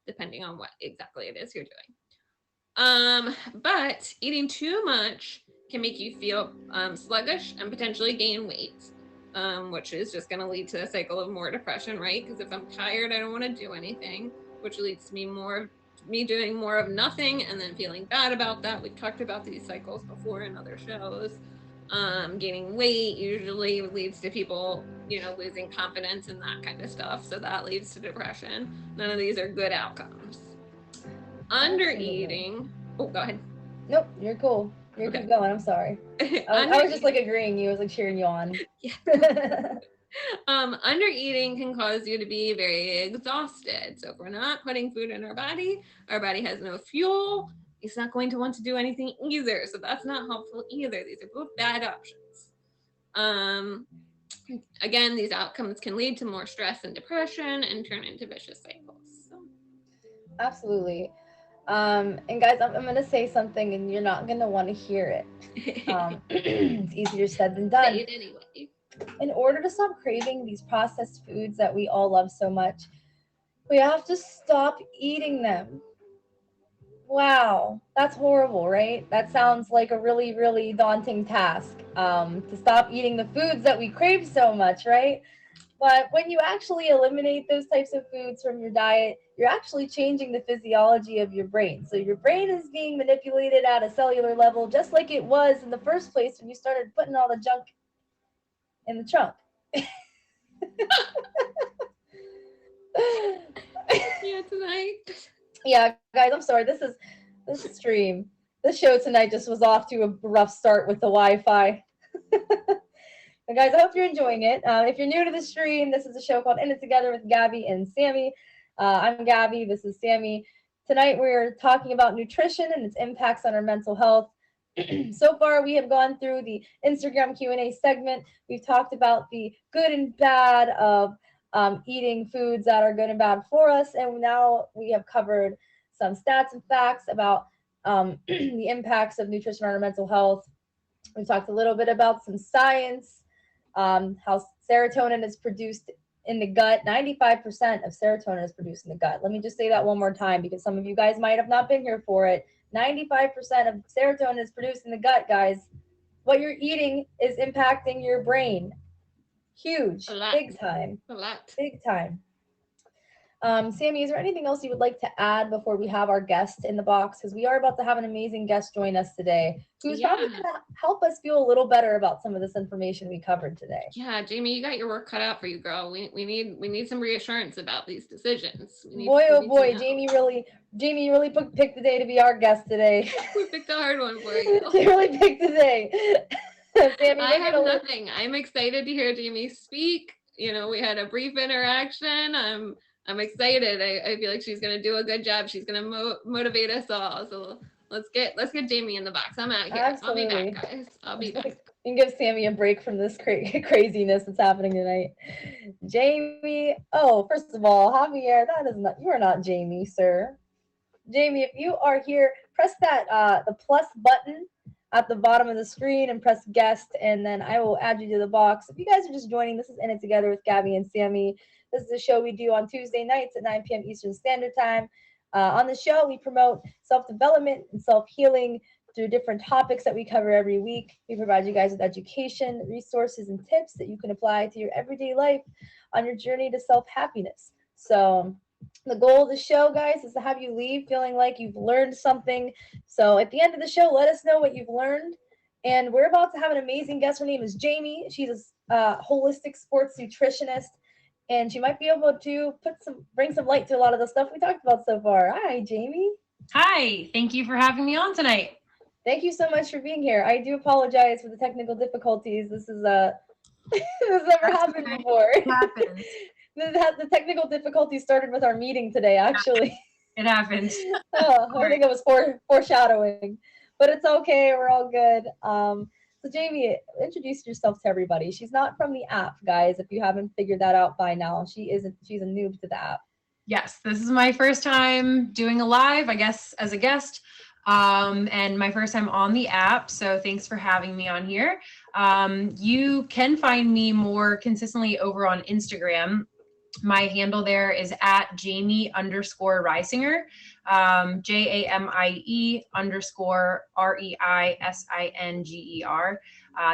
C: depending on what exactly it is you're doing. But eating too much can make you feel sluggish and potentially gain weight, which is just going to lead to a cycle of more depression, right? Because if I'm tired, I don't want to do anything, which leads to me doing more of nothing and then feeling bad about that. We've talked about these cycles before in other shows. Gaining weight usually leads to people, losing confidence and that kind of stuff. So that leads to depression. None of these are good outcomes. Undereating. Oh, go ahead.
B: Nope, you're cool. You're
C: Okay.
B: Keep going. I'm sorry. I was just like agreeing you. I was like cheering you on.
C: Yeah. Undereating can cause you to be very exhausted. So if we're not putting food in our body has no fuel. It's not going to want to do anything either. So that's not helpful either. These are both bad options. Again, these outcomes can lead to more stress and depression and turn into vicious cycles. So.
B: Absolutely. And guys, I'm going to say something and you're not going to want to hear it. It's easier said than done.
C: Say it anyway.
B: In order to stop craving these processed foods that we all love so much, we have to stop eating them. Wow, that's horrible, right? That sounds like a really, really daunting task, to stop eating the foods that we crave so much, right? But when you actually eliminate those types of foods from your diet, you're actually changing the physiology of your brain. So your brain is being manipulated at a cellular level, just like it was in the first place when you started putting all the junk in the trunk.
C: Yeah, tonight.
B: Yeah, guys, I'm sorry. This stream, this show tonight just was off to a rough start with the Wi-Fi. But guys, I hope you're enjoying it. If you're new to the stream, this is a show called In It Together with Gabby and Sammy. I'm Gabby. This is Sammy. Tonight we're talking about nutrition and its impacts on our mental health. So far, we have gone through the Instagram Q&A segment. We've talked about the good and bad of eating foods that are good and bad for us, and now we have covered some stats and facts about the impacts of nutrition on our mental health. We talked a little bit about some science, how serotonin is produced in the gut. 95% of serotonin is produced in the gut. Let me just say that one more time because some of you guys might have not been here for it. 95% of serotonin is produced in the gut, guys. What you're eating is impacting your brain. Huge,
C: A lot.
B: big time,
C: A lot.
B: big time. Sammy, is there anything else you would like to add before we have our guest in the box? Because we are about to have an amazing guest join us today, who's
C: Yeah.
B: probably going to help us feel a little better about some of this information we covered today.
C: Yeah, Jamie, you got your work cut out for you, girl. We need some reassurance about these decisions.
B: Boy, oh boy, Jamie really picked the day to be our guest today.
C: We picked a hard one for you.
B: She really picked the day. Sammy,
C: I have nothing. I'm excited to hear Jamie speak. You know, we had a brief interaction. I'm excited. I feel like she's gonna do a good job. She's gonna motivate us all. So let's get Jamie in the box. I'm out here.
B: Absolutely.
C: I'll be back, guys. I'll be back.
B: You can give Sammy a break from this craziness that's happening tonight. Jamie, oh, first of all, Javier, that is not, you are not Jamie, sir. Jamie, if you are here, press that the plus button at the bottom of the screen and press guest, and then I will add you to the box. If you guys are just joining, this is In It Together with Gabby and Sammy. This is a show we do on Tuesday nights at 9 p.m. Eastern Standard Time. On the show, we promote self-development and self-healing through different topics that we cover every week. We provide you guys with education, resources, and tips that you can apply to your everyday life on your journey to self-happiness. So the goal of the show, guys, is to have you leave feeling like you've learned something. So at the end of the show, let us know what you've learned. And we're about to have an amazing guest. Her name is Jamie. She's a holistic sports nutritionist, and she might be able to bring some light to a lot of the stuff we talked about so far. Hi, Jamie.
D: Hi, thank you for having me on tonight.
B: Thank you so much for being here. I do apologize for the technical difficulties. This is this never happened before.
D: It happens.
B: The technical difficulties started with our meeting today, actually.
D: It happens.
B: I think it was foreshadowing, but it's okay. We're all good. So Jamie, introduce yourself to everybody. She's not from the app, guys. If you haven't figured that out by now, she's a noob to the app.
D: Yes, this is my first time doing a live, I guess, as a guest, and my first time on the app. So thanks for having me on here. You can find me more consistently over on Instagram. My handle there is at Jamie_Reisinger, JAMIE_REISINGER.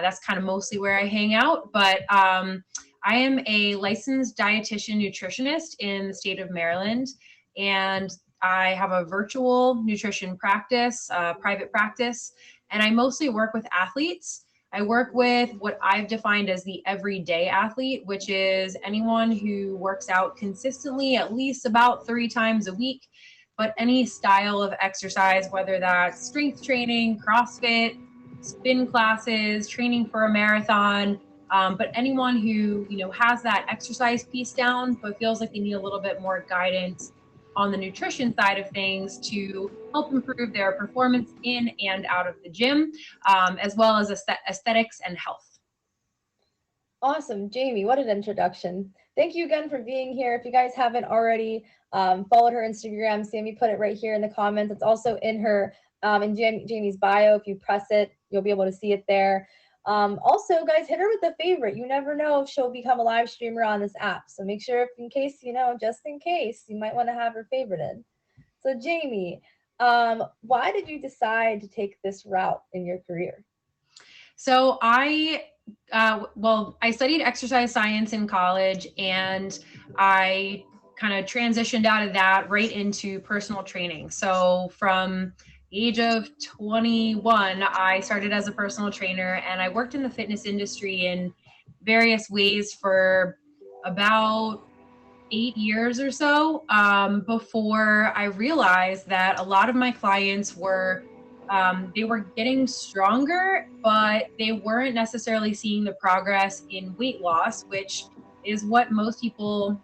D: That's kind of mostly where I hang out, but I am a licensed dietitian nutritionist in the state of Maryland, and I have a virtual nutrition practice, private practice, and I mostly work with athletes. I work with what I've defined as the everyday athlete, which is anyone who works out consistently at least about 3 times a week, but any style of exercise, whether that's strength training, CrossFit, spin classes, training for a marathon, but anyone who has that exercise piece down, but feels like they need a little bit more guidance on the nutrition side of things to help improve their performance in and out of the gym, as well as aesthetics and health.
B: Awesome, Jamie, what an introduction. Thank you again for being here. If you guys haven't already followed her Instagram, Sammy put it right here in the comments. It's also in her, in Jamie's bio. If you press it, you'll be able to see it there. Also, guys, hit her with a favorite. You never know if she'll become a live streamer on this app. So make sure, if in case, just in case, you might want to have her favorited. So Jamie, Why did you decide to take this route in your career?
D: So I studied exercise science in college, and I kind of transitioned out of that right into personal training. So from the age of 21, I started as a personal trainer, and I worked in the fitness industry in various ways for about 8 years or so, before I realized that a lot of my clients were they were getting stronger, but they weren't necessarily seeing the progress in weight loss, which is what most people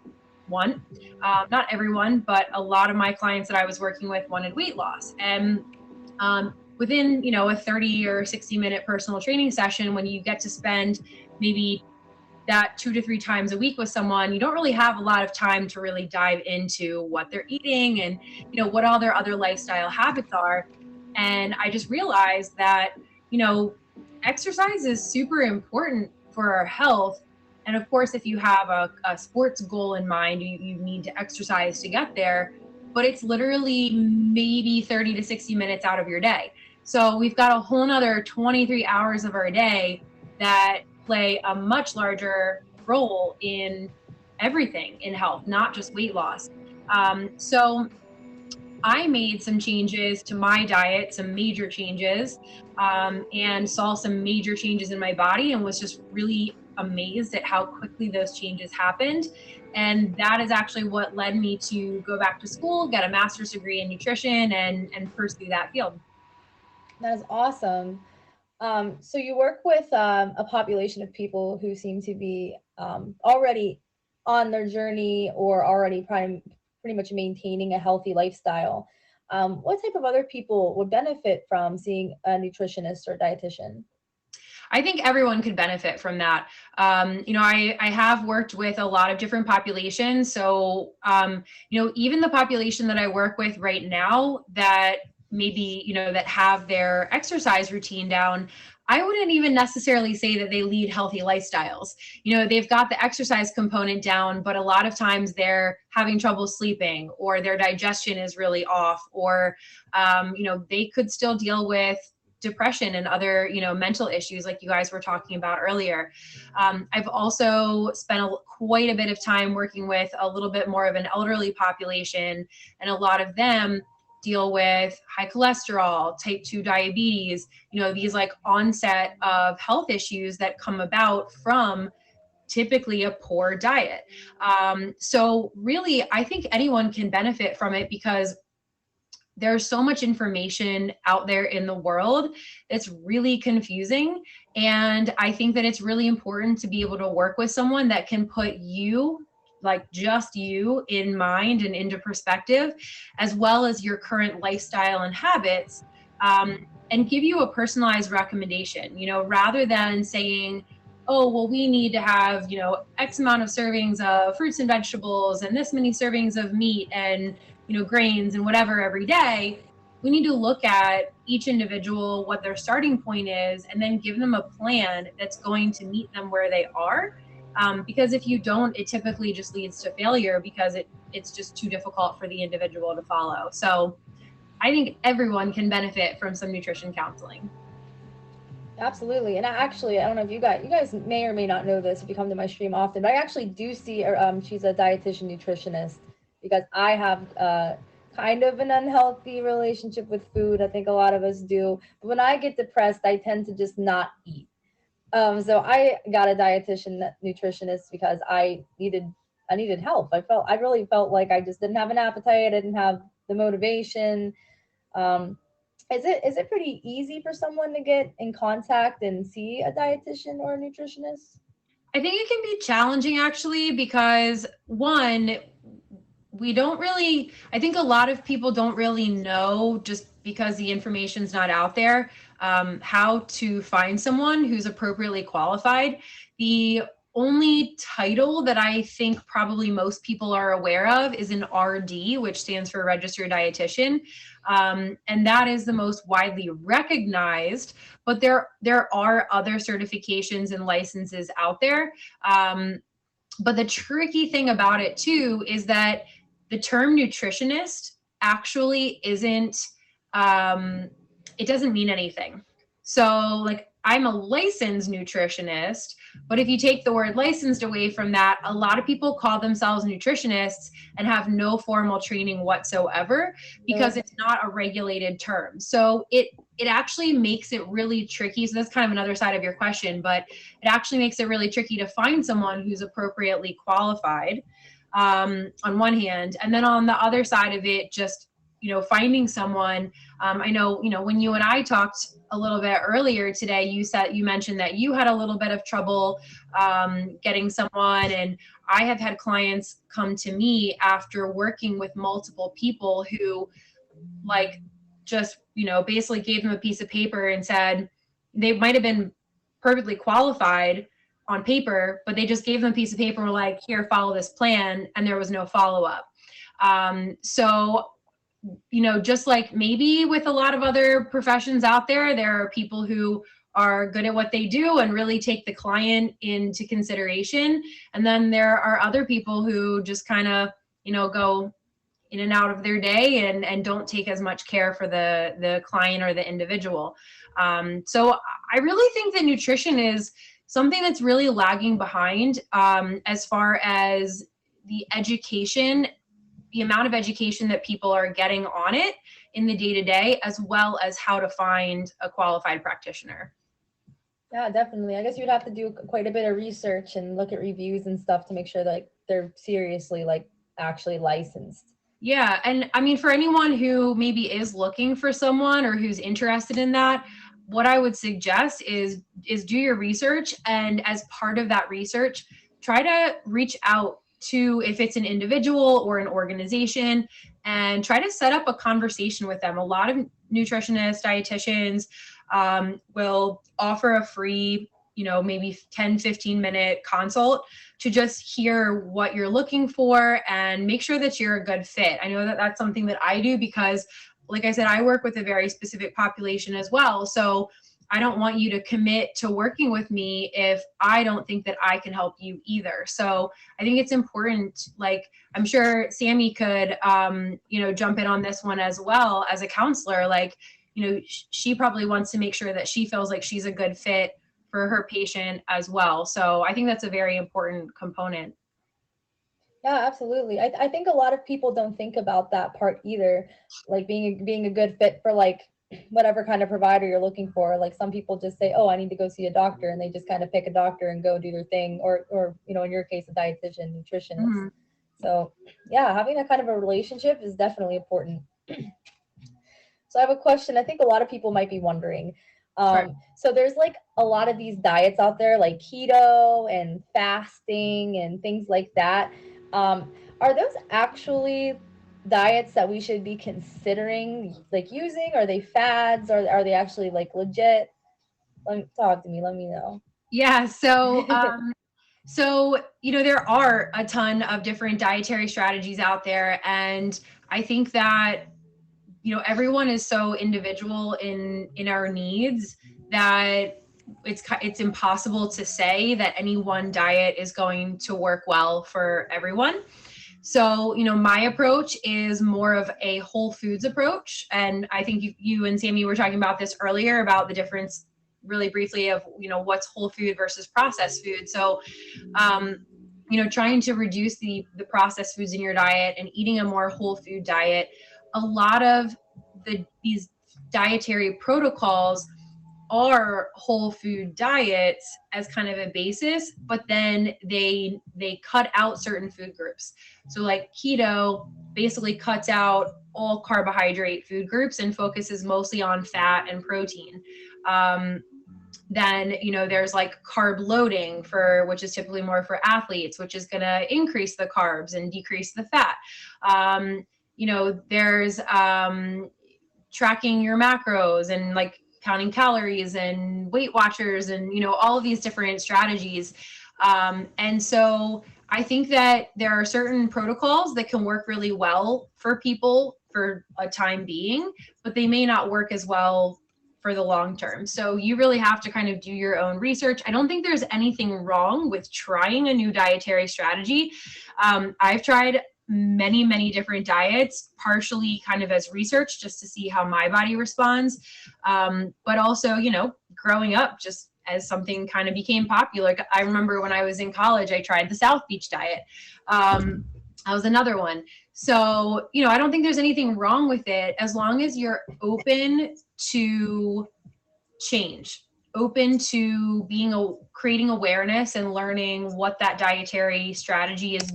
D: want. Not everyone, but a lot of my clients that I was working with wanted weight loss. And within, a 30 or 60-minute personal training session, when you get to spend maybe that 2 to 3 times a week with someone, you don't really have a lot of time to really dive into what they're eating and, what all their other lifestyle habits are. And I just realized that, exercise is super important for our health. And of course, if you have a sports goal in mind, you need to exercise to get there, but it's literally maybe 30 to 60 minutes out of your day. So we've got a whole nother 23 hours of our day that play a much larger role in everything in health, not just weight loss. So I made some changes to my diet, some major changes, and saw some major changes in my body, and was just really amazed at how quickly those changes happened. And that is actually what led me to go back to school, get a master's degree in nutrition, and pursue that field.
B: That is awesome. So you work with a population of people who seem to be already on their journey or already pretty much maintaining a healthy lifestyle. What type of other people would benefit from seeing a nutritionist or dietitian?
D: I think everyone could benefit from that. I have worked with a lot of different populations. So, even the population that I work with right now that maybe, that have their exercise routine down, I wouldn't even necessarily say that they lead healthy lifestyles. They've got the exercise component down, but a lot of times they're having trouble sleeping, or their digestion is really off, or, they could still deal with depression and other, mental issues like you guys were talking about earlier. I've also spent quite a bit of time working with a little bit more of an elderly population, and a lot of them deal with high cholesterol, type 2 diabetes, these like onset of health issues that come about from typically a poor diet. So really, I think anyone can benefit from it, because there's so much information out there in the world. It's really confusing. And I think that it's really important to be able to work with someone that can put you, like just you, in mind and into perspective, as well as your current lifestyle and habits, and give you a personalized recommendation, rather than saying, oh, well, we need to have, X amount of servings of fruits and vegetables and this many servings of meat and, grains and whatever every day. We need to look at each individual, what their starting point is, and then give them a plan that's going to meet them where they are. Because if you don't, it typically just leads to failure, because it's just too difficult for the individual to follow. So I think everyone can benefit from some nutrition counseling.
B: Absolutely. And I don't know if you guys may or may not know this if you come to my stream often, but I actually do see she's a dietitian nutritionist, because I have kind of an unhealthy relationship with food. I think a lot of us do. But when I get depressed, I tend to just not eat. So I got a dietitian nutritionist because I needed help. I really felt like I just didn't have an appetite. I didn't have the motivation. Is it pretty easy for someone to get in contact and see a dietitian or a nutritionist?
D: I think it can be challenging, actually, because one, I think a lot of people don't really know, just because the information's not out there, how to find someone who's appropriately qualified. The only title that I think probably most people are aware of is an RD, which stands for registered dietitian. And that is the most widely recognized, but there are other certifications and licenses out there. But the tricky thing about it too is that the term nutritionist actually isn't it doesn't mean anything. So like I'm a licensed nutritionist, but if you take the word licensed away from that, a lot of people call themselves nutritionists and have no formal training whatsoever because it's not a regulated term. So it actually makes it really tricky. So that's kind of another side of your question, but it actually makes it really tricky to find someone who's appropriately qualified, on one hand. And then on the other side of it, just, finding someone. I know, when you and I talked a little bit earlier today, you mentioned that you had a little bit of trouble getting someone, and I have had clients come to me after working with multiple people who like just, basically gave them a piece of paper and said they might have been perfectly qualified on paper, but they just gave them a piece of paper and were like, here, follow this plan. And there was no follow-up. So, just like maybe with a lot of other professions out there, there are people who are good at what they do and really take the client into consideration. And then there are other people who just kind of, go in and out of their day and don't take as much care for the client or the individual. So I really think that nutrition is something that's really lagging behind as far as the education, the amount of education that people are getting on it in the day-to-day, as well as how to find a qualified practitioner.
B: Yeah, definitely. I guess you'd have to do quite a bit of research and look at reviews and stuff to make sure that they're seriously actually licensed.
D: Yeah. And I mean, for anyone who maybe is looking for someone or who's interested in that, what I would suggest is do your research. And as part of that research, try to reach out to, if it's an individual or an organization, and try to set up a conversation with them. A lot of nutritionists, dietitians will offer a free, maybe 10, 15-minute consult to just hear what you're looking for and make sure that you're a good fit. I know that that's something that I do because, like I said, I work with a very specific population as well. So I don't want you to commit to working with me if I don't think that I can help you either. So I think it's important, like I'm sure Sammy could, jump in on this one as well as a counselor. Like, she probably wants to make sure that she feels like she's a good fit for her patient as well. So I think that's a very important component.
B: Yeah, absolutely. I think a lot of people don't think about that part either, like being a good fit for whatever kind of provider you're looking for. Like some people just say, oh, I need to go see a doctor, and they just kind of pick a doctor and go do their thing, or in your case, a dietitian, nutritionist. Mm-hmm. So yeah, having that kind of a relationship is definitely important. So I have a question. I think a lot of people might be wondering. Sure. So there's a lot of these diets out there, like keto and fasting and things like that. Are those actually diets that we should be considering using? Are they fads, or are they actually legit? Talk to me, let me know.
D: Yeah, so there are a ton of different dietary strategies out there, and I think that everyone is so individual in our needs that it's impossible to say that any one diet is going to work well for everyone. So, my approach is more of a whole foods approach. And I think you and Sammy were talking about this earlier about the difference really briefly of, what's whole food versus processed food. So, trying to reduce the processed foods in your diet and eating a more whole food diet. A lot of these dietary protocols are whole food diets as kind of a basis, but then they cut out certain food groups. So like keto basically cuts out all carbohydrate food groups and focuses mostly on fat and protein. Then, there's carb loading which is typically more for athletes, which is going to increase the carbs and decrease the fat. There's tracking your macros and counting calories and Weight Watchers and, all of these different strategies. And so I think that there are certain protocols that can work really well for people for a time being, but they may not work as well for the long term. So you really have to kind of do your own research. I don't think there's anything wrong with trying a new dietary strategy. I've tried many, many different diets, partially kind of as research just to see how my body responds. But also, you know, growing up just as something kind of became popular. I remember when I was in college, I tried the South Beach diet. That was another one. So, you know, I don't think there's anything wrong with it as long as you're open to change, open to creating awareness and learning what that dietary strategy is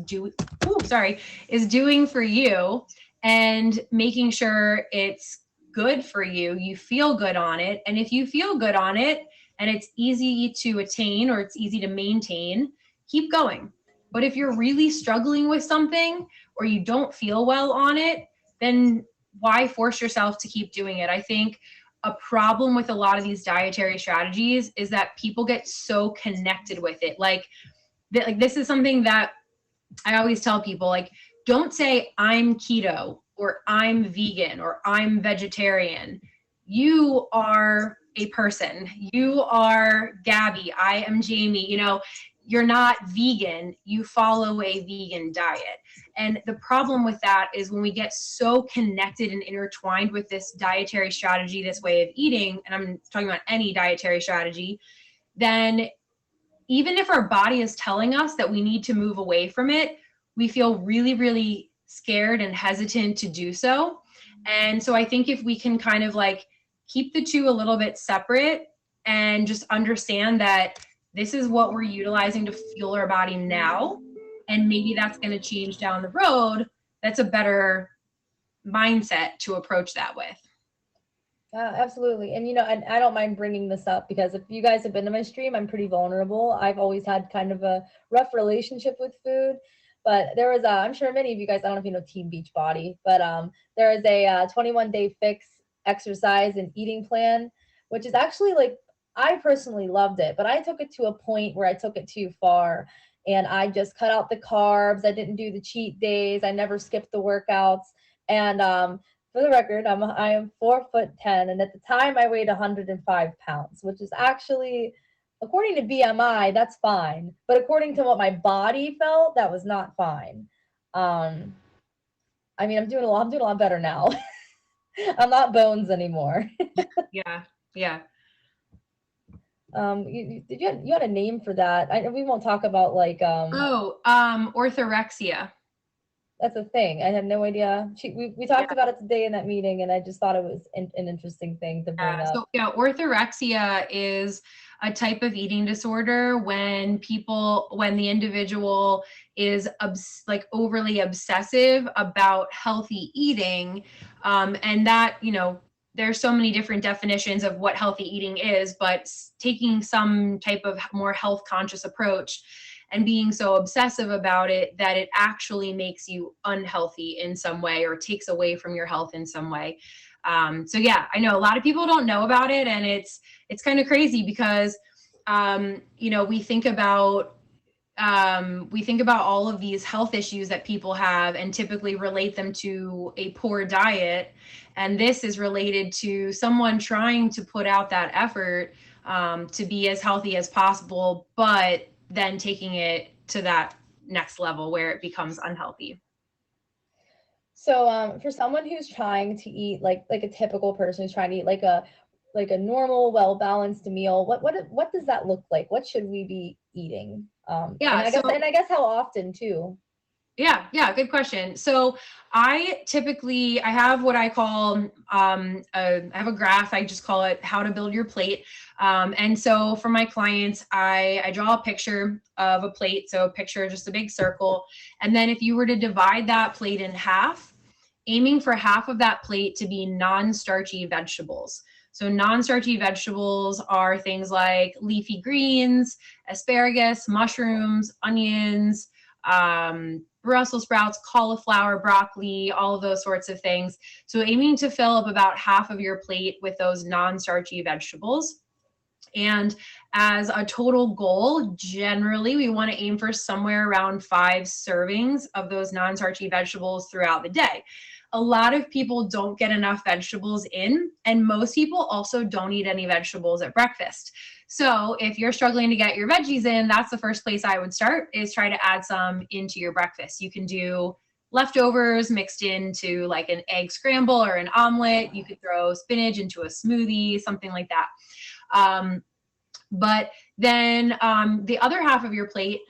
D: doing for you, and making sure it's good for you. You feel good on it. And if you feel good on it and it's easy to attain or it's easy to maintain, keep going. But if you're really struggling with something or you don't feel well on it, then why force yourself to keep doing it? I think a problem with a lot of these dietary strategies is that people get so connected with it. Like this is something that I always tell people, like, don't say I'm keto or I'm vegan or I'm vegetarian. You are a person. You are Gabby. I am Jamie. You know, you're not vegan. You follow a vegan diet. And the problem with that is when we get so connected and intertwined with this dietary strategy, this way of eating, and I'm talking about any dietary strategy, then even if our body is telling us that we need to move away from it, we feel really, really scared and hesitant to do so. And so I think if we can kind of like keep the two a little bit separate and just understand that this is what we're utilizing to fuel our body now, and maybe that's going to change down the road, that's a better mindset to approach that with.
B: Absolutely. And, you know, and I don't mind bringing this up because if you guys have been to my stream, I'm pretty vulnerable. I've always had kind of a rough relationship with food. But there was I'm sure many of you guys, I don't know if you know Team Beachbody, but there is a 21-day fix exercise and eating plan, which is actually like, I personally loved it, but I took it to a point where I took it too far. And I just cut out the carbs. I didn't do the cheat days. I never skipped the workouts. And for the record, I am 4'10", and at the time I weighed 105 pounds, which is actually, according to BMI, that's fine. But according to what my body felt, that was not fine. I mean, I'm doing a lot better now. I'm not bones anymore.
D: Yeah.
B: You had a name for that. We won't talk about like
D: orthorexia.
B: That's a thing. I had no idea. We talked about it today in that meeting, and I just thought it was an interesting thing to bring up.
D: So yeah, orthorexia is a type of eating disorder when the individual is like overly obsessive about healthy eating, and that, you know, there's so many different definitions of what healthy eating is, but taking some type of more health conscious approach and being so obsessive about it that it actually makes you unhealthy in some way or takes away from your health in some way. So yeah, I know a lot of people don't know about it, and it's kind of crazy because, you know, we think about all of these health issues that people have and typically relate them to a poor diet. And this is related to someone trying to put out that effort to be as healthy as possible, but then taking it to that next level where it becomes unhealthy.
B: So for someone who's trying to eat like a typical person who's trying to eat like a normal, well-balanced meal, what does that look like? What should we be eating? And I guess how often too?
D: Yeah, good question. So I have what I call, I have a graph, I just call it how to build your plate. And so for my clients, I draw a picture of a plate. So a picture, just a big circle. And then if you were to divide that plate in half, aiming for half of that plate to be non-starchy vegetables. So non-starchy vegetables are things like leafy greens, asparagus, mushrooms, onions, Brussels sprouts, cauliflower, broccoli, all of those sorts of things. So aiming to fill up about half of your plate with those non-starchy vegetables. And as a total goal, generally we want to aim for somewhere around 5 servings of those non-starchy vegetables throughout the day. A lot of people don't get enough vegetables in, and most people also don't eat any vegetables at breakfast. So if you're struggling to get your veggies in, that's the first place I would start, is try to add some into your breakfast. You can do leftovers mixed into like an egg scramble or an omelet. You could throw spinach into a smoothie, something like that. But then the other half of your plate,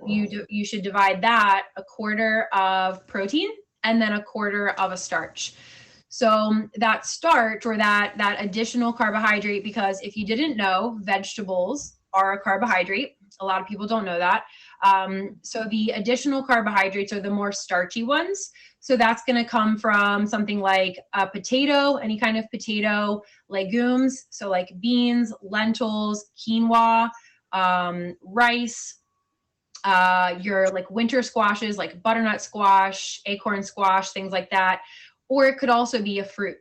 D: you should divide that a quarter of protein and then a quarter of a starch. So that starch or that additional carbohydrate, because if you didn't know, vegetables are a carbohydrate. A lot of people don't know that. So the additional carbohydrates are the more starchy ones. So that's going to come from something like a potato, any kind of potato, legumes. So like beans, lentils, quinoa, rice, your like winter squashes, like butternut squash, acorn squash, things like that. Or it could also be a fruit,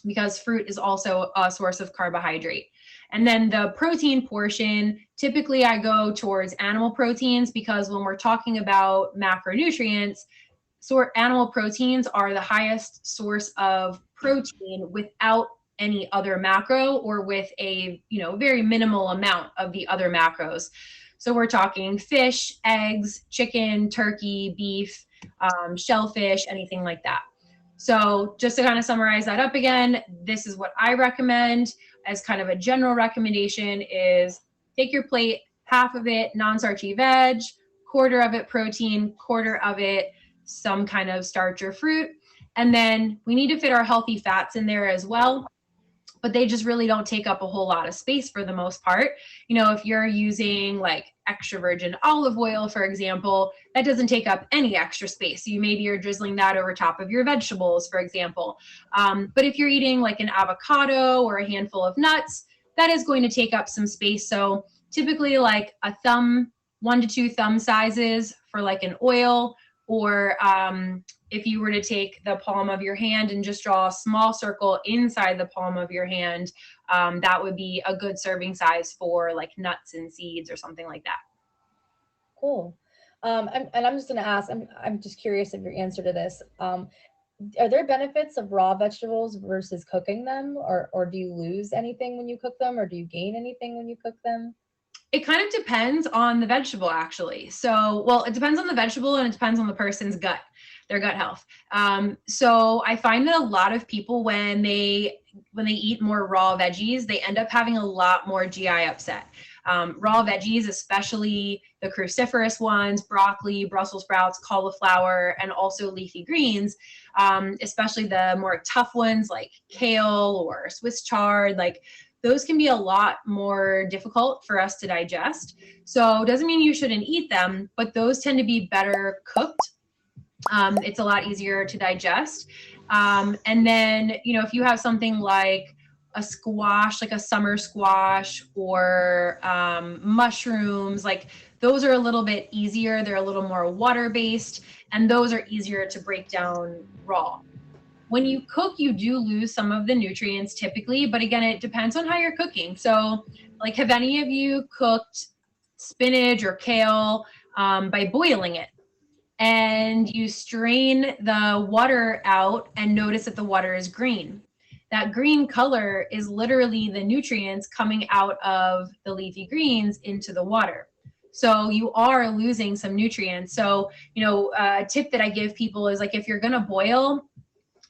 D: because fruit is also a source of carbohydrate. And then the protein portion, typically I go towards animal proteins, because when we're talking about macronutrients, animal proteins are the highest source of protein without any other macro, or with a very minimal amount of the other macros. So we're talking fish, eggs, chicken, turkey, beef, shellfish, anything like that. So just to kind of summarize that up again, this is what I recommend as kind of a general recommendation: is take your plate, half of it non-starchy veg, quarter of it protein, quarter of it some kind of starch or fruit. And then we need to fit our healthy fats in there as well, but they just really don't take up a whole lot of space for the most part. If you're using like extra virgin olive oil, for example, that doesn't take up any extra space. So maybe you're drizzling that over top of your vegetables, for example. But if you're eating like an avocado or a handful of nuts, that is going to take up some space. So typically like a thumb, 1 to 2 thumb sizes for like an oil, or if you were to take the palm of your hand and just draw a small circle inside the palm of your hand, that would be a good serving size for like nuts and seeds or something like that.
B: Cool. And I'm just going to ask, I'm just curious of your answer to this. Are there benefits of raw vegetables versus cooking them, or do you lose anything when you cook them, or do you gain anything when you cook them?
D: It kind of depends on the vegetable, actually. So, well, it depends on the vegetable and it depends on the person's gut, their gut health. So I find that a lot of people, when they eat more raw veggies, they end up having a lot more GI upset. Raw veggies, especially the cruciferous ones, broccoli, Brussels sprouts, cauliflower, and also leafy greens, especially the more tough ones like kale or Swiss chard, like those can be a lot more difficult for us to digest. So it doesn't mean you shouldn't eat them, but those tend to be better cooked. It's a lot easier to digest. And then, if you have something like a squash, like a summer squash, or mushrooms, like those are a little bit easier. They're a little more water-based, and those are easier to break down raw. When you cook, you do lose some of the nutrients typically, but again, it depends on how you're cooking. So like, have any of you cooked spinach or kale by boiling it? And you strain the water out and notice that the water is green. That green color is literally the nutrients coming out of the leafy greens into the water. So you are losing some nutrients. So, a tip that I give people is like, if you're going to boil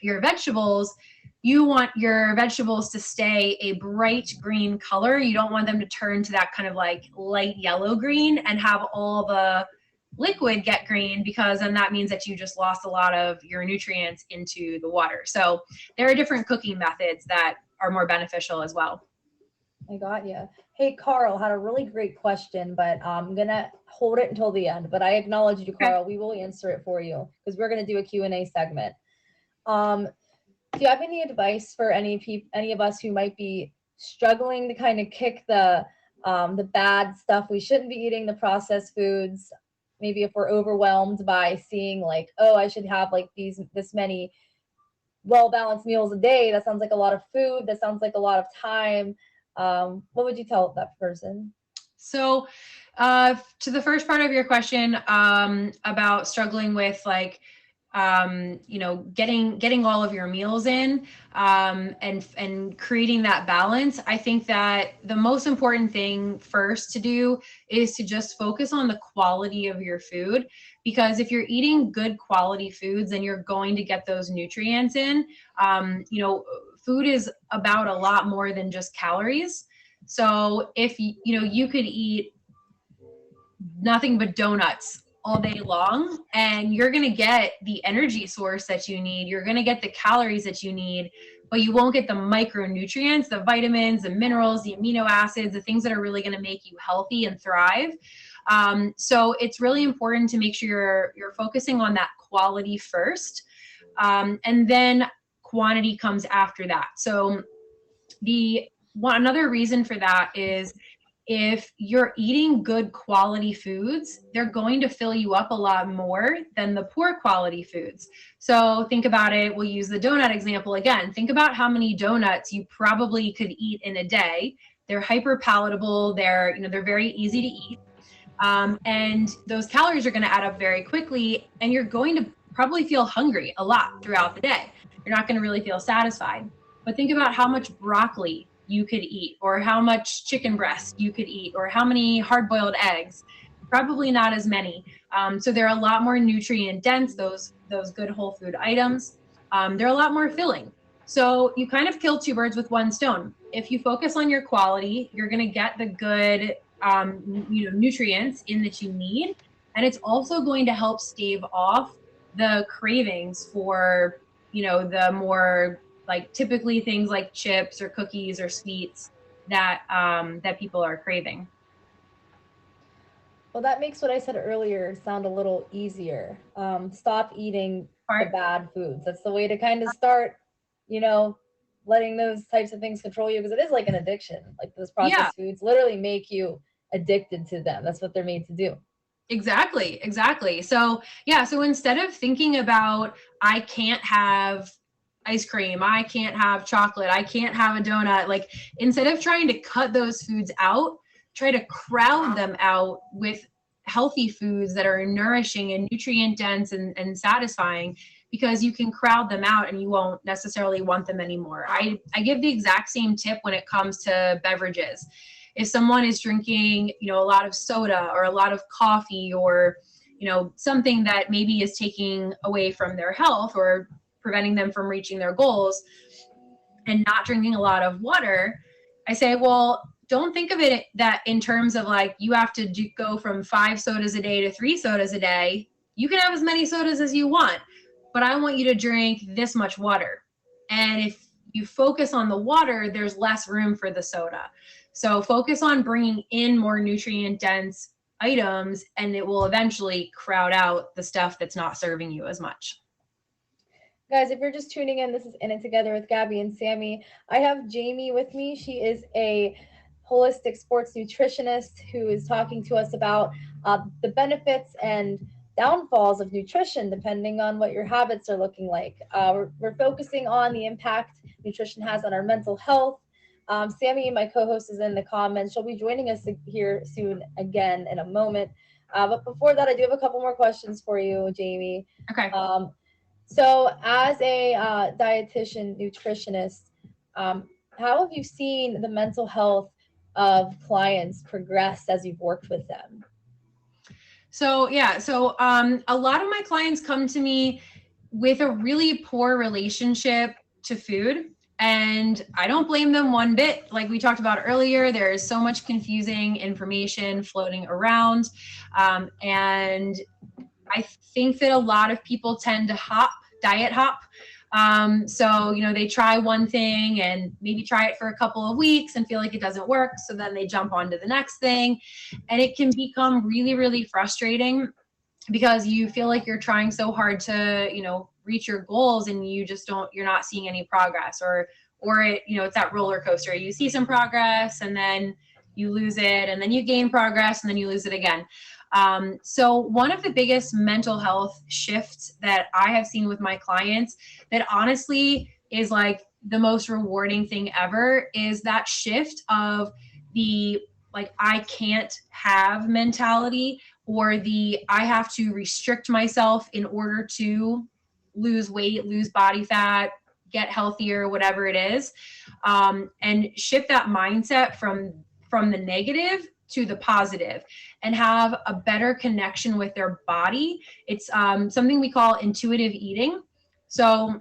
D: your vegetables, you want your vegetables to stay a bright green color. You don't want them to turn to that kind of like light yellow green and have all the liquid get green, because then that means that you just lost a lot of your nutrients into the water. So there are different cooking methods that are more beneficial as well.
B: I got you. Hey, Carl had a really great question, but I'm going to hold it until the end. But I acknowledge you, Carl. We will answer it for you because we're going to do a Q&A segment. Do you have any advice for any of us who might be struggling to kind of kick the bad stuff we shouldn't be eating, the processed foods? Maybe if we're overwhelmed by seeing like, oh, I should have like this many well-balanced meals a day. That sounds like a lot of food. That sounds like a lot of time. What would you tell that person?
D: So to the first part of your question about struggling with like, getting all of your meals in and creating that balance, I think that the most important thing first to do is to just focus on the quality of your food, because if you're eating good quality foods, then you're going to get those nutrients in. Food is about a lot more than just calories. So if you could eat nothing but donuts all day long, and you're going to get the energy source that you need, you're going to get the calories that you need, but you won't get the micronutrients, the vitamins, the minerals, the amino acids, the things that are really going to make you healthy and thrive. So it's really important to make sure you're focusing on that quality first, and then quantity comes after that. So another reason for that is, if you're eating good quality foods, they're going to fill you up a lot more than the poor quality foods. So think about it. We'll use the donut example again. Think about how many donuts you probably could eat in a day. They're hyper palatable. They're very easy to eat. And those calories are going to add up very quickly, and you're going to probably feel hungry a lot throughout the day. You're not going to really feel satisfied. But think about how much broccoli you could eat, or how much chicken breast you could eat, or how many hard-boiled eggs. Probably not as many. So they're a lot more nutrient dense, those good whole food items. They're a lot more filling. So you kind of kill two birds with one stone. If you focus on your quality, you're going to get the good nutrients in that you need, and it's also going to help stave off the cravings for the more like typically things like chips or cookies or sweets that people are craving.
B: Well, that makes what I said earlier sound a little easier. Stop eating the bad foods. That's the way to kind of start, letting those types of things control you, because it is like an addiction. Like those processed foods literally make you addicted to them. That's what they're made to do.
D: Exactly. So instead of thinking about, I can't have ice cream, I can't have chocolate, I can't have a donut, like instead of trying to cut those foods out, try to crowd them out with healthy foods that are nourishing and nutrient dense and satisfying, because you can crowd them out and you won't necessarily want them anymore. I give the exact same tip when it comes to beverages. If someone is drinking, a lot of soda or a lot of coffee, or, something that maybe is taking away from their health or preventing them from reaching their goals, and not drinking a lot of water, I say, well, don't think of it that in terms of like, you have to go from 5 sodas a day to 3 sodas a day. You can have as many sodas as you want, but I want you to drink this much water. And if you focus on the water, there's less room for the soda. So focus on bringing in more nutrient dense items, and it will eventually crowd out the stuff that's not serving you as much.
B: Guys, if you're just tuning in, this is In It Together with Gabby and Sammy. I have Jamie with me. She is a holistic sports nutritionist who is talking to us about the benefits and downfalls of nutrition, depending on what your habits are looking like. We're focusing on the impact nutrition has on our mental health. Sammy, my co-host, is in the comments. She'll be joining us here soon again in a moment. But before that, I do have a couple more questions for you, Jamie.
D: Okay.
B: So as a dietitian, nutritionist, how have you seen the mental health of clients progress as you've worked with them?
D: So a lot of my clients come to me with a really poor relationship to food, and I don't blame them one bit. Like we talked about earlier, there is so much confusing information floating around, and I think that a lot of people tend to diet hop. So, they try one thing and maybe try it for a couple of weeks and feel like it doesn't work. So then they jump on to the next thing, and it can become really, really frustrating because you feel like you're trying so hard to, reach your goals, and you're not seeing any progress, or it, it's that roller coaster. You see some progress and then you lose it, and then you gain progress and then you lose it again. So one of the biggest mental health shifts that I have seen with my clients that honestly is like the most rewarding thing ever is that shift of the like, I can't have mentality, or the I have to restrict myself in order to lose weight, lose body fat, get healthier, whatever it is, and shift that mindset from the negative to the positive and have a better connection with their body. It's something we call intuitive eating. So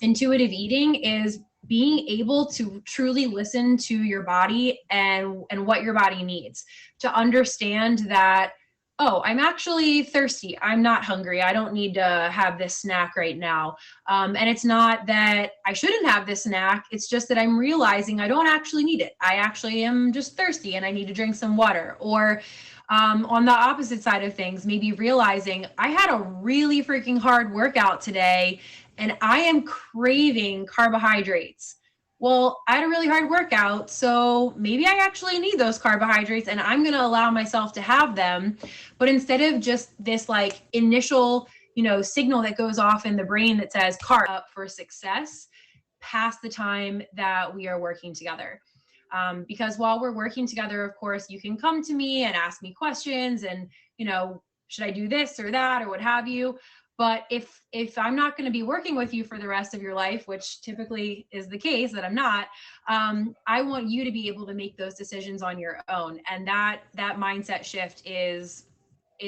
D: intuitive eating is being able to truly listen to your body and what your body needs, to understand that, oh, I'm actually thirsty, I'm not hungry, I don't need to have this snack right now. And it's not that I shouldn't have this snack, it's just that I'm realizing I don't actually need it, I actually am just thirsty and I need to drink some water. Or on the opposite side of things, maybe realizing I had a really freaking hard workout today and I am craving carbohydrates. Well, I had a really hard workout, so maybe I actually need those carbohydrates and I'm going to allow myself to have them. But instead of just this like initial, signal that goes off in the brain that says carb up for success, past the time that we are working together. Because while we're working together, of course, you can come to me and ask me questions and, should I do this or that or what have you? But if I'm not going to be working with you for the rest of your life, which typically is the case that I'm not, I want you to be able to make those decisions on your own. And that mindset shift is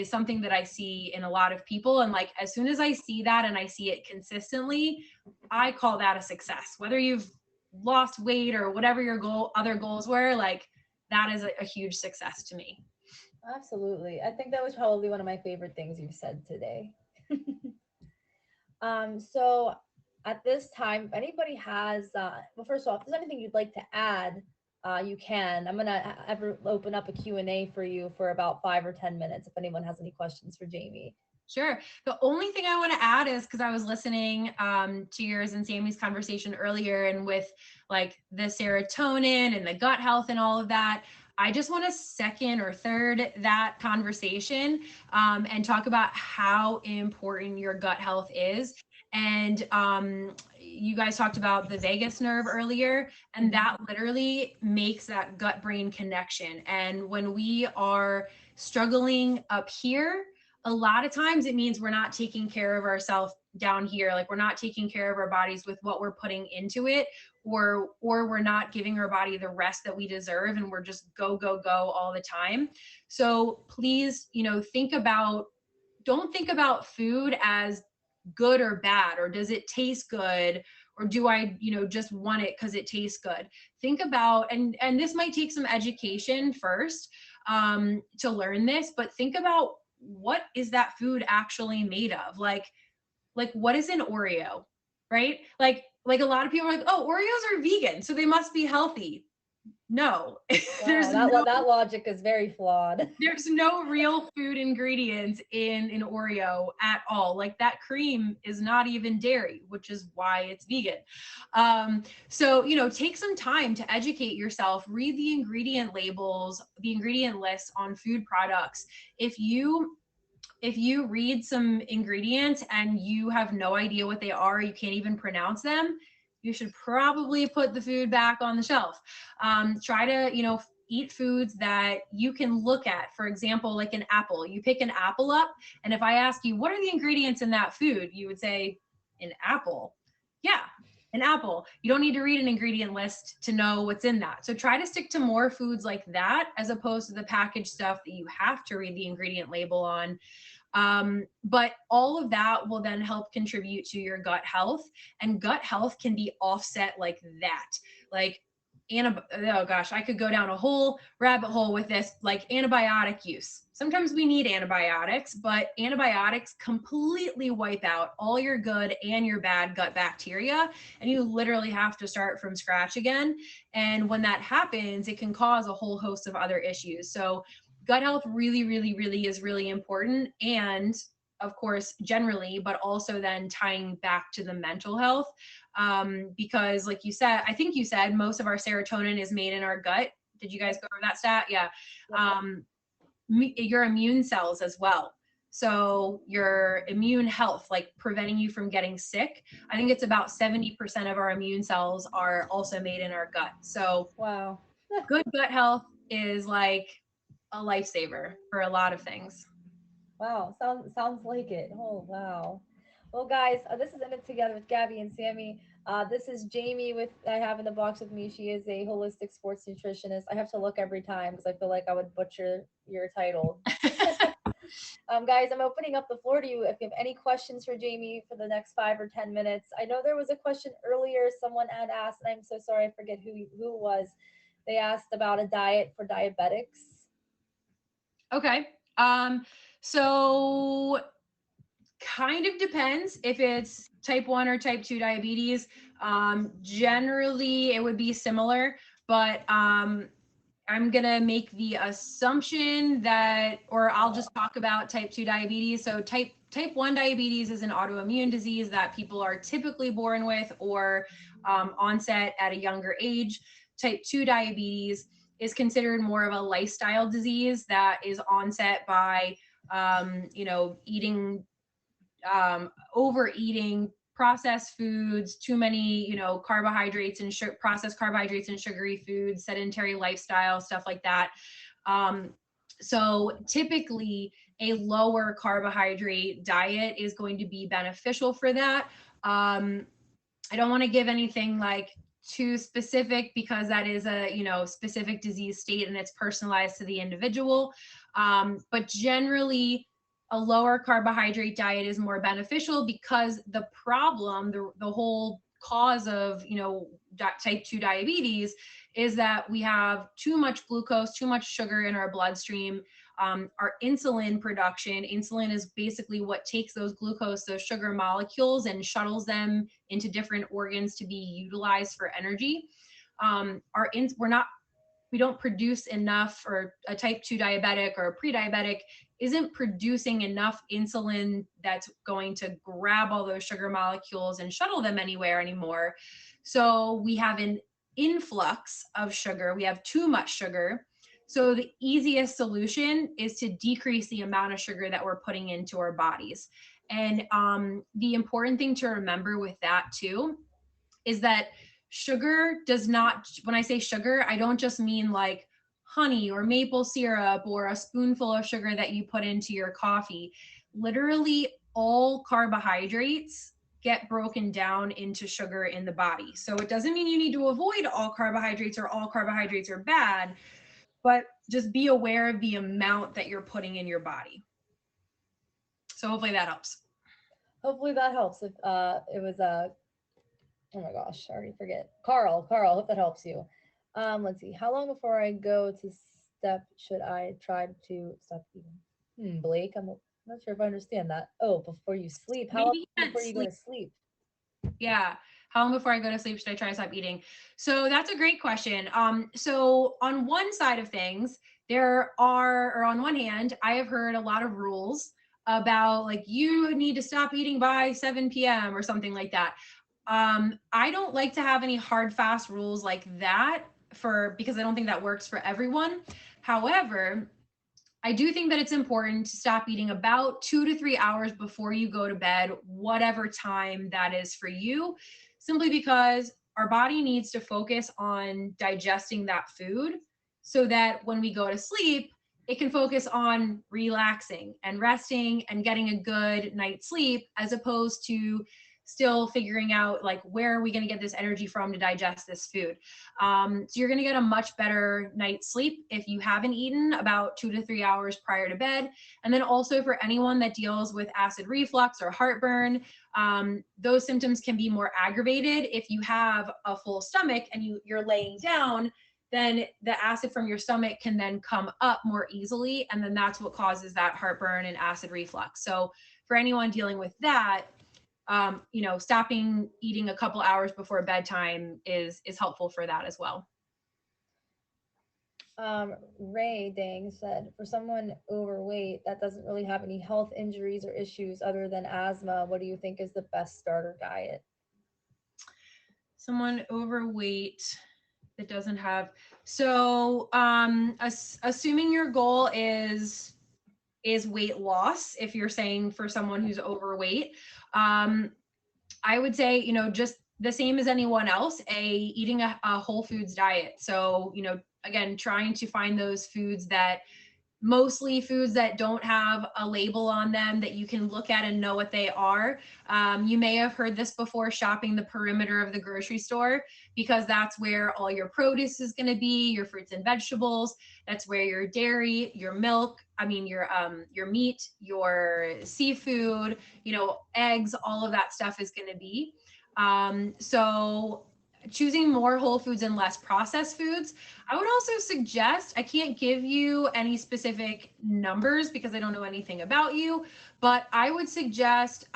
D: something that I see in a lot of people. And like, as soon as I see that and I see it consistently, I call that a success. Whether you've lost weight or whatever your other goals were, like that is a huge success to me.
B: Absolutely. I think that was probably one of my favorite things you've said today. So at this time, if anybody has, well, first of all, if there's anything you'd like to add, you can. I'm gonna ever open up a Q&A for you for about 5 or 10 minutes if anyone has any questions for Jamie.
D: Sure. The only thing I want to add is because I was listening to yours and Sammy's conversation earlier, and with like the serotonin and the gut health and all of that, I just want to second or third that conversation and talk about how important your gut health is. And you guys talked about the vagus nerve earlier, and that literally makes that gut brain connection. And when we are struggling up here, a lot of times it means we're not taking care of ourselves down here. Like we're not taking care of our bodies with what we're putting into it, or we're not giving our body the rest that we deserve, and we're just go all the time. So please, don't think about food as good or bad, or does it taste good, or do I, just want it because it tastes good. Think about, and this might take some education first to learn this, but think about, what is that food actually made of? Like what is an Oreo, right? Like a lot of people are like, oh, Oreos are vegan, so they must be healthy. No,
B: Wow, that logic is very flawed.
D: There's no real food ingredients in an Oreo at all. Like that cream is not even dairy, which is why it's vegan. So, take some time to educate yourself, read the ingredient labels, the ingredient lists on food products. If you read some ingredients and you have no idea what they are, you can't even pronounce them, you should probably put the food back on the shelf. Try to, eat foods that you can look at. For example, like an apple. You pick an apple up, and if I ask you, what are the ingredients in that food? You would say, an apple. Yeah, an apple. You don't need to read an ingredient list to know what's in that. So try to stick to more foods like that, as opposed to the packaged stuff that you have to read the ingredient label on. But all of that will then help contribute to your gut health, and gut health can be offset like that. Like, oh gosh, I could go down a whole rabbit hole with this, like antibiotic use. Sometimes we need antibiotics, but antibiotics completely wipe out all your good and your bad gut bacteria, and you literally have to start from scratch again. And when that happens, it can cause a whole host of other issues. So gut health really, really, really is really important. And of course, generally, but also then tying back to the mental health. Because like you said, I think you said most of our serotonin is made in our gut. Did you guys go over that stat? Yeah. Your immune cells as well. So your immune health, like preventing you from getting sick, I think it's about 70% of our immune cells are also made in our gut. So
B: wow,
D: good gut health is like a lifesaver for a lot of things.
B: wow, sounds like it. Oh wow. Well, guys, this is In It Together with Gabby and Sammy. This is Jamie with I have in the box with me. She is a holistic sports nutritionist. I have to look every time because I feel like I would butcher your title. Guys, I'm opening up the floor to you if you have any questions for Jamie for the next 5 or 10 minutes. I know there was a question earlier someone had asked, and I'm so sorry, I forget who it was. They asked about a diet for diabetics.
D: Okay. So kind of depends if it's type 1 or type 2 diabetes. Generally, it would be similar, but I'm going to make the assumption that, or I'll just talk about type 2 diabetes. So type 1 diabetes is an autoimmune disease that people are typically born with or onset at a younger age. Type 2 diabetes is considered more of a lifestyle disease that is onset by, eating, overeating, processed foods, too many, carbohydrates and processed carbohydrates and sugary foods, sedentary lifestyle, stuff like that. So typically a lower carbohydrate diet is going to be beneficial for that. I don't want to give anything like too specific because that is a, specific disease state and it's personalized to the individual. But generally, a lower carbohydrate diet is more beneficial because the problem, the whole cause of, type 2 diabetes is that we have too much glucose, too much sugar in our bloodstream. Our insulin production, insulin is basically what takes those glucose, those sugar molecules and shuttles them into different organs to be utilized for energy. We don't produce enough, or a type 2 diabetic or a pre-diabetic isn't producing enough insulin that's going to grab all those sugar molecules and shuttle them anywhere anymore. So we have an influx of sugar. We have too much sugar. So the easiest solution is to decrease the amount of sugar that we're putting into our bodies. And the important thing to remember with that too is that sugar does not, when I say sugar, I don't just mean like honey or maple syrup or a spoonful of sugar that you put into your coffee. Literally all carbohydrates get broken down into sugar in the body. So it doesn't mean you need to avoid all carbohydrates or all carbohydrates are bad, but just be aware of the amount that you're putting in your body. So hopefully that helps.
B: Hopefully that helps. If it was oh my gosh, I already forget. Carl, hope that helps you. Let's see. How long before I go to step should I try to stop eating? Blake, I'm not sure if I understand that. Oh, before you sleep. How long before you go to sleep?
D: Yeah. How long before I go to sleep should I try to stop eating? So that's a great question. So on one side of things, on one hand, I have heard a lot of rules about like you need to stop eating by 7 p.m. or something like that. I don't like to have any hard, fast rules like that because I don't think that works for everyone. However, I do think that it's important to stop eating about 2 to 3 hours before you go to bed, whatever time that is for you, simply because our body needs to focus on digesting that food so that when we go to sleep, it can focus on relaxing and resting and getting a good night's sleep, as opposed to still figuring out like where are we going to get this energy from to digest this food. So you're going to get a much better night's sleep if you haven't eaten about 2 to 3 hours prior to bed. And then also for anyone that deals with acid reflux or heartburn, those symptoms can be more aggravated if you have a full stomach and you're laying down. Then the acid from your stomach can then come up more easily, and then that's what causes that heartburn and acid reflux. So for anyone dealing with that, stopping eating a couple hours before bedtime is helpful for that as well.
B: Ray Dang said, for someone overweight that doesn't really have any health injuries or issues other than asthma, what do you think is the best starter diet?
D: Someone overweight that doesn't have, so assuming your goal is weight loss, if you're saying for someone who's overweight, I would say, just the same as anyone else, eating a whole foods diet. So, again, trying to find those foods that mostly foods that don't have a label on them that you can look at and know what they are. You may have heard this before, shopping the perimeter of the grocery store, because that's where all your produce is going to be, your fruits and vegetables. That's where your dairy, your milk, your meat, your seafood, eggs, all of that stuff is going to be. So choosing more whole foods and less processed foods. I would also suggest, I can't give you any specific numbers because I don't know anything about you, but I would suggest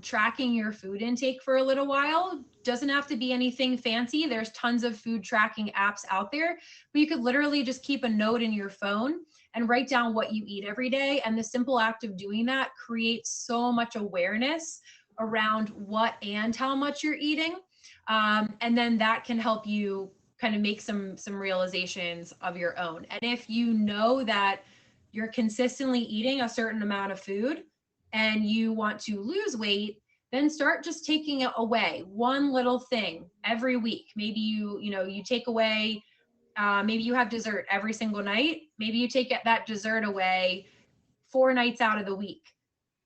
D: tracking your food intake for a little while. Doesn't have to be anything fancy. There's tons of food tracking apps out there, but you could literally just keep a note in your phone and write down what you eat every day. And the simple act of doing that creates so much awareness around what and how much you're eating. And then that can help you kind of make some realizations of your own. And if you know that you're consistently eating a certain amount of food and you want to lose weight, then start just taking away one little thing every week. Maybe you take away, maybe you have dessert every single night. Maybe you take that dessert away 4 nights out of the week,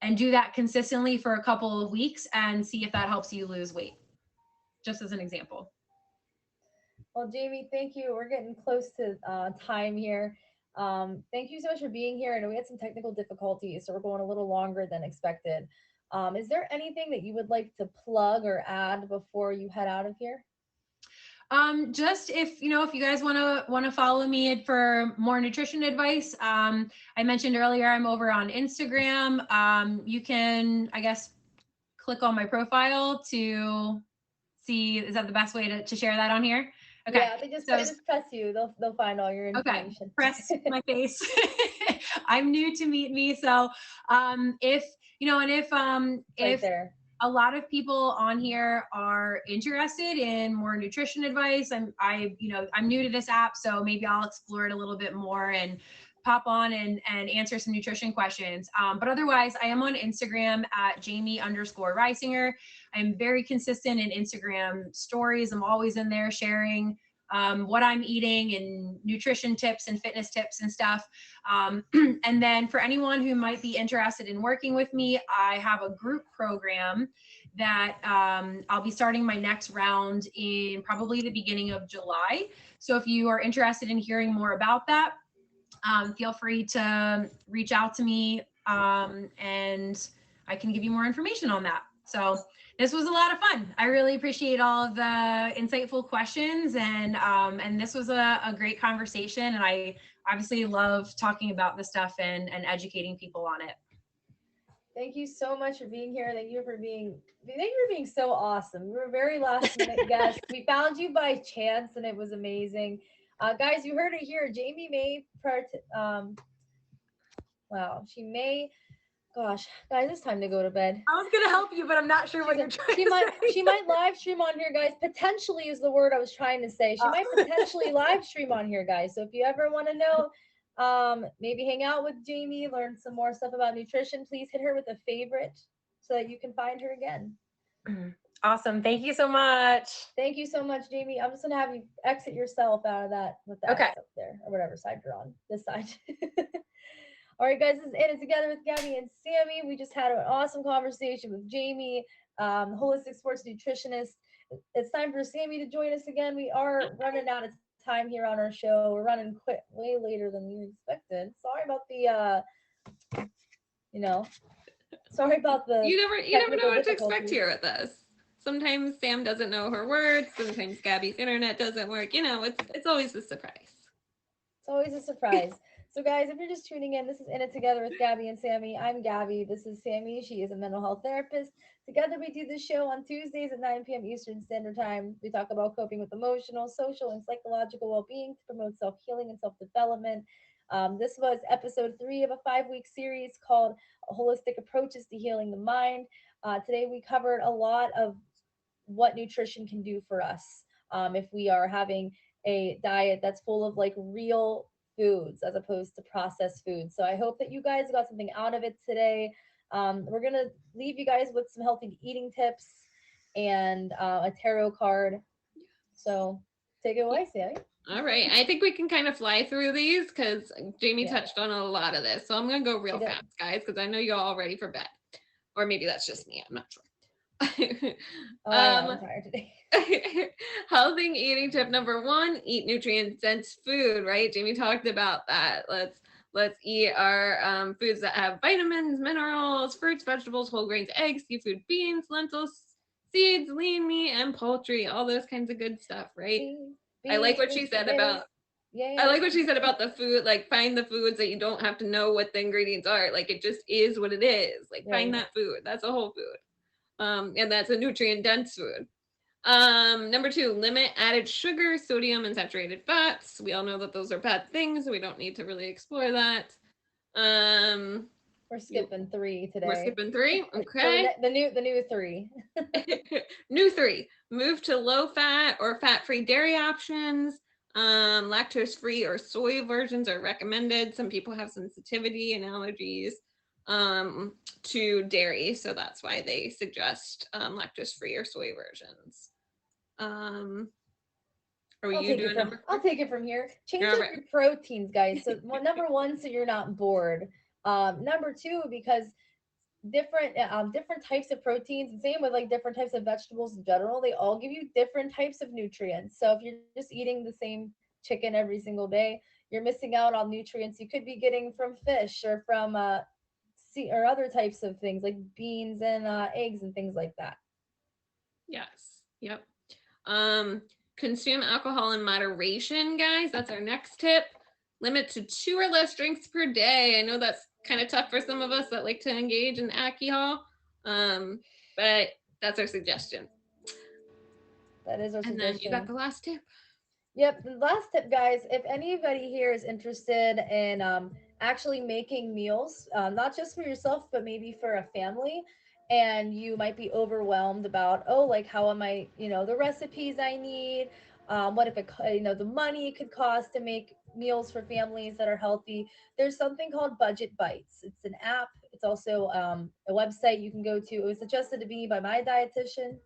D: and do that consistently for a couple of weeks and see if that helps you lose weight. Just as an example.
B: Well, Jamie, thank you. We're getting close to time here. Thank you so much for being here. I know we had some technical difficulties, so we're going a little longer than expected. Is there anything that you would like to plug or add before you head out of here?
D: Just if you guys want to follow me for more nutrition advice, I mentioned earlier I'm over on Instagram. You can, I guess, click on my profile to see, is that the best way to share that on here? Okay.
B: Yeah, they just press you. They'll find all your information.
D: Okay. Press my face. I'm new to Meet Me, so if
B: right there.
D: A lot of people on here are interested in more nutrition advice, I'm new to this app, so maybe I'll explore it a little bit more and pop on and answer some nutrition questions. But otherwise, I am on Instagram at Jamie_Reisinger. I'm very consistent in Instagram stories. I'm always in there sharing what I'm eating and nutrition tips and fitness tips and stuff. And then for anyone who might be interested in working with me, I have a group program that I'll be starting my next round in probably the beginning of July. So if you are interested in hearing more about that, feel free to reach out to me and I can give you more information on that. So this was a lot of fun. I really appreciate all of the insightful questions, and this was a great conversation. And I obviously love talking about this stuff and educating people on it.
B: Thank you so much for being here. Thank you for being so awesome. You were a very last minute guest. We found you by chance, and it was amazing. Guys, you heard it here. Jamie may Gosh, guys, it's time to go to bed.
D: I was gonna help you, but I'm not sure what you're trying to say.
B: She might live stream on here, guys. Potentially is the word I was trying to say. She might potentially live stream on here, guys. So if you ever want to know, maybe hang out with Jamie, learn some more stuff about nutrition, please hit her with a favorite so that you can find her again.
D: Awesome. Thank you so much.
B: Thank you so much, Jamie. I'm just gonna have you exit yourself out of that with that up there, or whatever side you're on. This side. All right, guys, this is In It Together with Gabby and Sammy. We just had an awesome conversation with Jamie, holistic sports nutritionist. It's time for Sammy to join us again. We are running out of time here on our show. We're running way later than we expected. Sorry about sorry about the.
C: You never know what to expect here with us. Sometimes Sam doesn't know her words. Sometimes Gabby's internet doesn't work. It's always a surprise.
B: It's always a surprise. So guys, if you're just tuning in, this is In It Together with Gabby and Sammy. I'm Gabby. This is Sammy. She is a mental health therapist. Together we do this show on Tuesdays at 9 p.m. Eastern Standard Time. We talk about coping with emotional, social, and psychological well-being to promote self-healing and self-development. This was episode 3 of a 5-week series called Holistic Approaches to Healing the Mind. Today we covered a lot of what nutrition can do for us if we are having a diet that's full of real foods as opposed to processed foods. So I hope that you guys got something out of it today. We're going to leave you guys with some healthy eating tips and a tarot card. So Take it away, Sammy.
C: All right. I think we can kind of fly through these because Jamie
B: Yeah.
C: touched on a lot of this. So I'm going to go real
B: She did.
C: fast, guys, because I know you're all ready for bed. Or maybe that's just me. I'm not sure.
B: Oh, I know. I'm tired today.
C: Healthy eating tip number 1, eat nutrient dense food, right? Jamie talked about that. Let's eat our foods that have vitamins, minerals, fruits, vegetables, whole grains, eggs, seafood, beans, lentils, seeds, lean meat, and poultry, all those kinds of good stuff, right? I like what she said about I like what she said about the food, like find the foods that you don't have to know what the ingredients are. Like it just is what it is. Like find
B: Right.
C: that food. That's a whole food. And that's a nutrient dense food. Number 2, limit added sugar, sodium, and saturated fats. We all know that those are bad things. So we don't need to really explore that.
B: We're skipping 3 today.
C: We're skipping 3.
B: So
C: Okay.
B: the new 3.
C: New 3, move to low fat or fat-free dairy options. Lactose-free or soy versions are recommended. Some people have sensitivity and allergies to dairy, so that's why they suggest lactose-free or soy versions. Are you doing number?
B: I'll take it from here. Change
C: All
B: up
C: right.
B: your proteins, guys. So number 1, so you're not bored. Number 2, because different types of proteins, and same with like different types of vegetables in general, they all give you different types of nutrients. So if you're just eating the same chicken every single day, you're missing out on nutrients you could be getting from fish or from or other types of things like beans and eggs and things like that.
C: Yes. Yep. Consume alcohol in moderation, guys. That's our next tip. Limit to 2 or less drinks per day. I know that's kind of tough for some of us that like to engage in alcohol, but that's our suggestion.
B: That is our suggestion.
C: And then you got the last tip.
B: Yep, the last tip, guys. If anybody here is interested in actually making meals, not just for yourself, but maybe for a family, and you might be overwhelmed about, oh, like how am I, the recipes I need, what if it, the money it could cost to make meals for families that are healthy. There's something called Budget Bites. It's an app. It's also a website you can go to. It was suggested to me by my dietitian,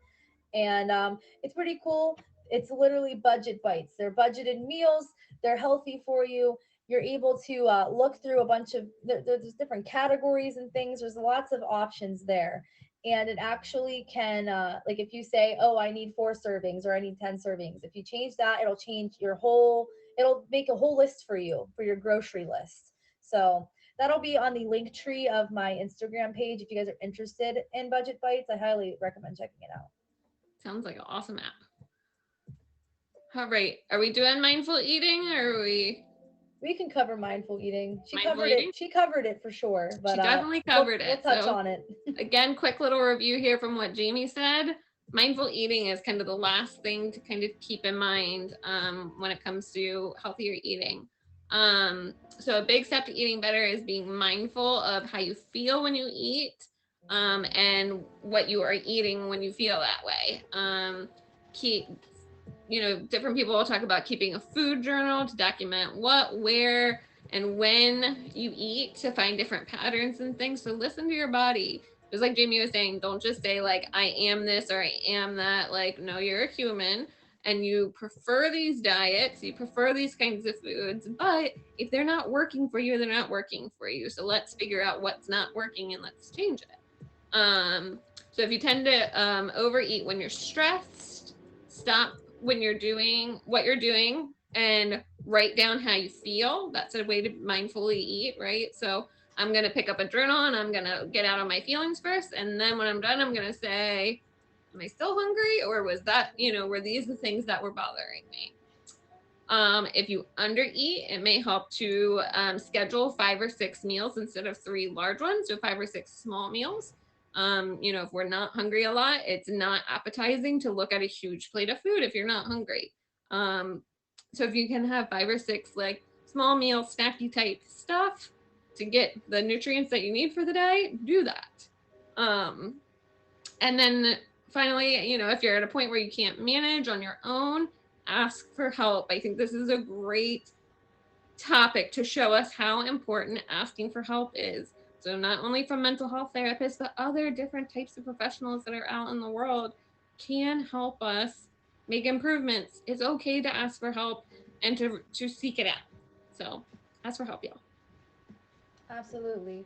B: and it's pretty cool. It's literally Budget Bites. They're budgeted meals. They're healthy for you. You're able to look through a bunch of there's different categories and things. There's lots of options there, and it actually can like if you say, oh, I need 4 servings or I need 10 servings. If you change that, it'll change your whole. It'll make a whole list for you for your grocery list. So that'll be on the link tree of my Instagram page. If you guys are interested in Budget Bites, I highly recommend checking it out.
C: Sounds like an awesome app. All right. Are we doing mindful eating or are we?
B: We can cover mindful eating. She
C: Mindful
B: covered
C: eating?
B: it. She covered it for sure. But
C: She definitely covered
B: we'll
C: it.
B: touch
C: So,
B: on it.
C: again, quick little review here from what Jamie said. Mindful eating is kind of the last thing to kind of keep in mind when it comes to healthier eating. So a big step to eating better is being mindful of how you feel when you eat and what you are eating when you feel that way. Different people will talk about keeping a food journal to document what, where, and when you eat to find different patterns and things. So listen to your body. Just like Jamie was saying, don't just say like, I am this or I am that. Like, no, you're a human and you prefer these diets, you prefer these kinds of foods, but if they're not working for you, they're not working for you. So let's figure out what's not working and let's change it. So if you tend to overeat when you're stressed, stop when you're doing what you're doing and write down how you feel. That's a way to mindfully eat, right? So I'm going to pick up a journal and I'm going to get out on my feelings first. And then when I'm done, I'm going to say, am I still hungry? Or was that, were these the things that were bothering me? If you undereat, it may help to schedule 5 or 6 meals instead of 3 large ones. So 5 or 6 small meals. If we're not hungry a lot, it's not appetizing to look at a huge plate of food if you're not hungry. So if you can have 5 or 6 like small meal, snacky type stuff to get the nutrients that you need for the day, do that. And then finally, if you're at a point where you can't manage on your own, ask for help. I think this is a great topic to show us how important asking for help is. So not only from mental health therapists, but other different types of professionals that are out in the world can help us make improvements. It's okay to ask for help and to seek it out. So ask for help, y'all.
B: Absolutely.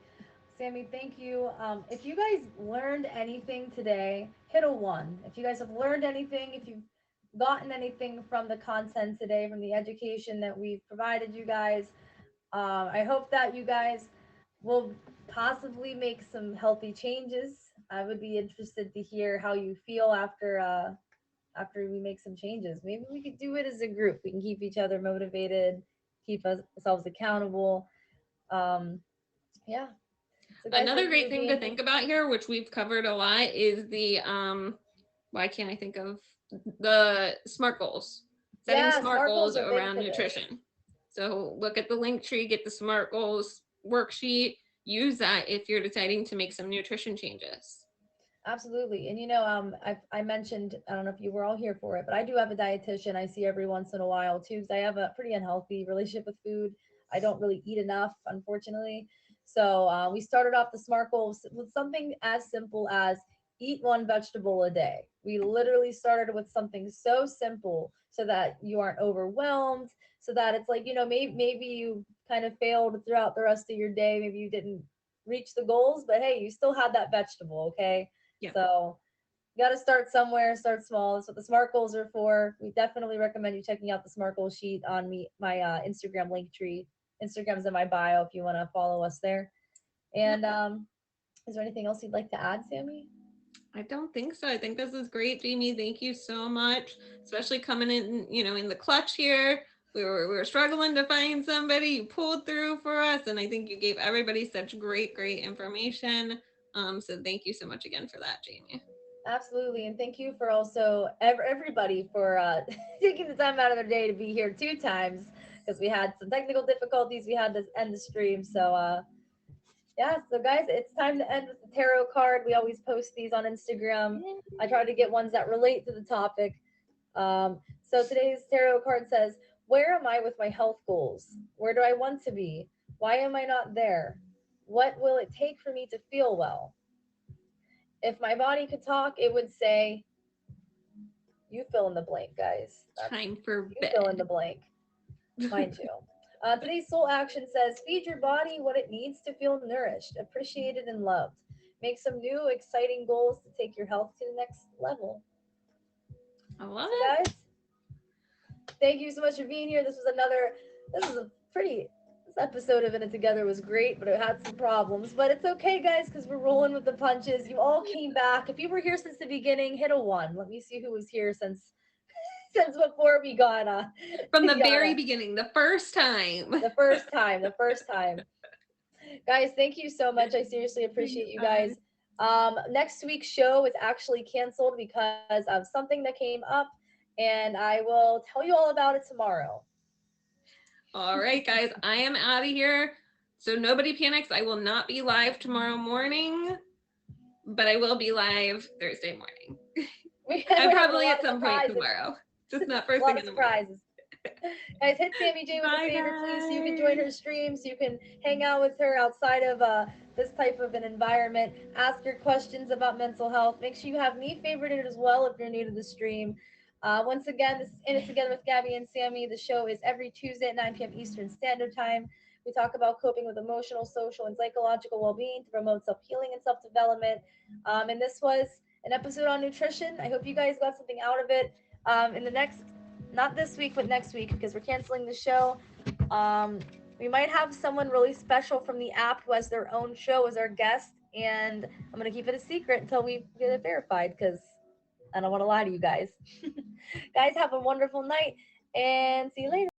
B: Sammy, thank you. If you guys learned anything today, hit a one. If you guys have learned anything, if you've gotten anything from the content today, from the education that we've provided you guys, I hope that you guys will possibly make some healthy changes. I would be interested to hear how you feel after we make some changes. Maybe we could do it as a group. We can keep each other motivated, keep ourselves accountable. Um, yeah. So guys,
C: Another
B: thank you
C: great
B: for
C: thing to
B: being.
C: think about here, which we've covered a lot, is the why can't I think of the SMART goals? Setting
B: Yeah,
C: SMART
B: SMART goals
C: goals
B: are big
C: around
B: for this.
C: nutrition. So look at the link tree, get the SMART goals worksheet, use that if you're deciding to make some nutrition changes.
B: Absolutely. And I mentioned, I don't know if you were all here for it, but I do have a dietitian I see every once in a while too, because I have a pretty unhealthy relationship with food. I don't really eat enough, unfortunately. So we started off the SMART goals with something as simple as eat one vegetable a day. We literally started with something so simple so that you aren't overwhelmed, so that it's like, maybe you kind of failed throughout the rest of your day. Maybe you didn't reach the goals, but hey, you still had that vegetable, okay?
C: Yeah.
B: So you got to start somewhere, start small. That's what the SMART goals are for. We definitely recommend you checking out the SMART goal sheet on my Instagram link tree. Instagram's in my bio if you want to follow us there. And is there anything else you'd like to add, Sammy?
C: I don't think so. I think this is great, Jamie. Thank you so much, especially coming in, in the clutch here. We were struggling to find somebody. You pulled through for us, and I think you gave everybody such great information. So thank you so much again for that, Jamie.
B: Absolutely, and thank you for also everybody for taking the time out of their day to be here 2 times because we had some technical difficulties. We had to end the stream, so yeah, so guys, it's time to end with the tarot card. We always post these on Instagram. I try to get ones that relate to the topic. So today's tarot card says, where am I with my health goals? Where do I want to be? Why am I not there? What will it take for me to feel well? If my body could talk, it would say, you fill in the blank, guys.
C: Time for
B: You fill in
C: bed.
B: the blank. Mind you. Today's soul action says, feed your body what it needs to feel nourished, appreciated, and loved. Make some new, exciting goals to take your health to the next level.
C: I love
B: So,
C: it.
B: guys, thank you so much for being here. This was a pretty, this episode of In It Together was great, but it had some problems. But it's okay, guys, because we're rolling with the punches. You all came back. If you were here since the beginning, hit a one. Let me see who was here since before we got
C: From the very
B: Yana.
C: beginning, the first time.
B: The first time. Guys, thank you so much. I seriously appreciate you guys. Next week's show is actually canceled because of something that came up, and I will tell you all about it tomorrow.
C: All right, guys, I am out of here. So nobody panics. I will not be live tomorrow morning, but I will be live Thursday morning. And probably at some point tomorrow. Just not first
B: A lot
C: thing
B: of
C: in the morning.
B: surprises. Guys, hit Sammy J with
C: Bye,
B: a favor, please, so you can
C: guys.
B: join her stream, so you can hang out with her outside of this type of an environment. Ask your questions about mental health. Make sure you have me favorited as well if you're new to the stream. Once again, this is In It Together with Gabby and Sammy. The show is every Tuesday at 9 p.m. Eastern Standard Time. We talk about coping with emotional, social, and psychological well-being to promote self-healing and self-development. And this was an episode on nutrition. I hope you guys got something out of it. In the next, not this week, but next week, because we're canceling the show. We might have someone really special from the app who has their own show as our guest, and I'm gonna keep it a secret until we get it verified because I don't want to lie to you guys. Guys, have a wonderful night and see you later.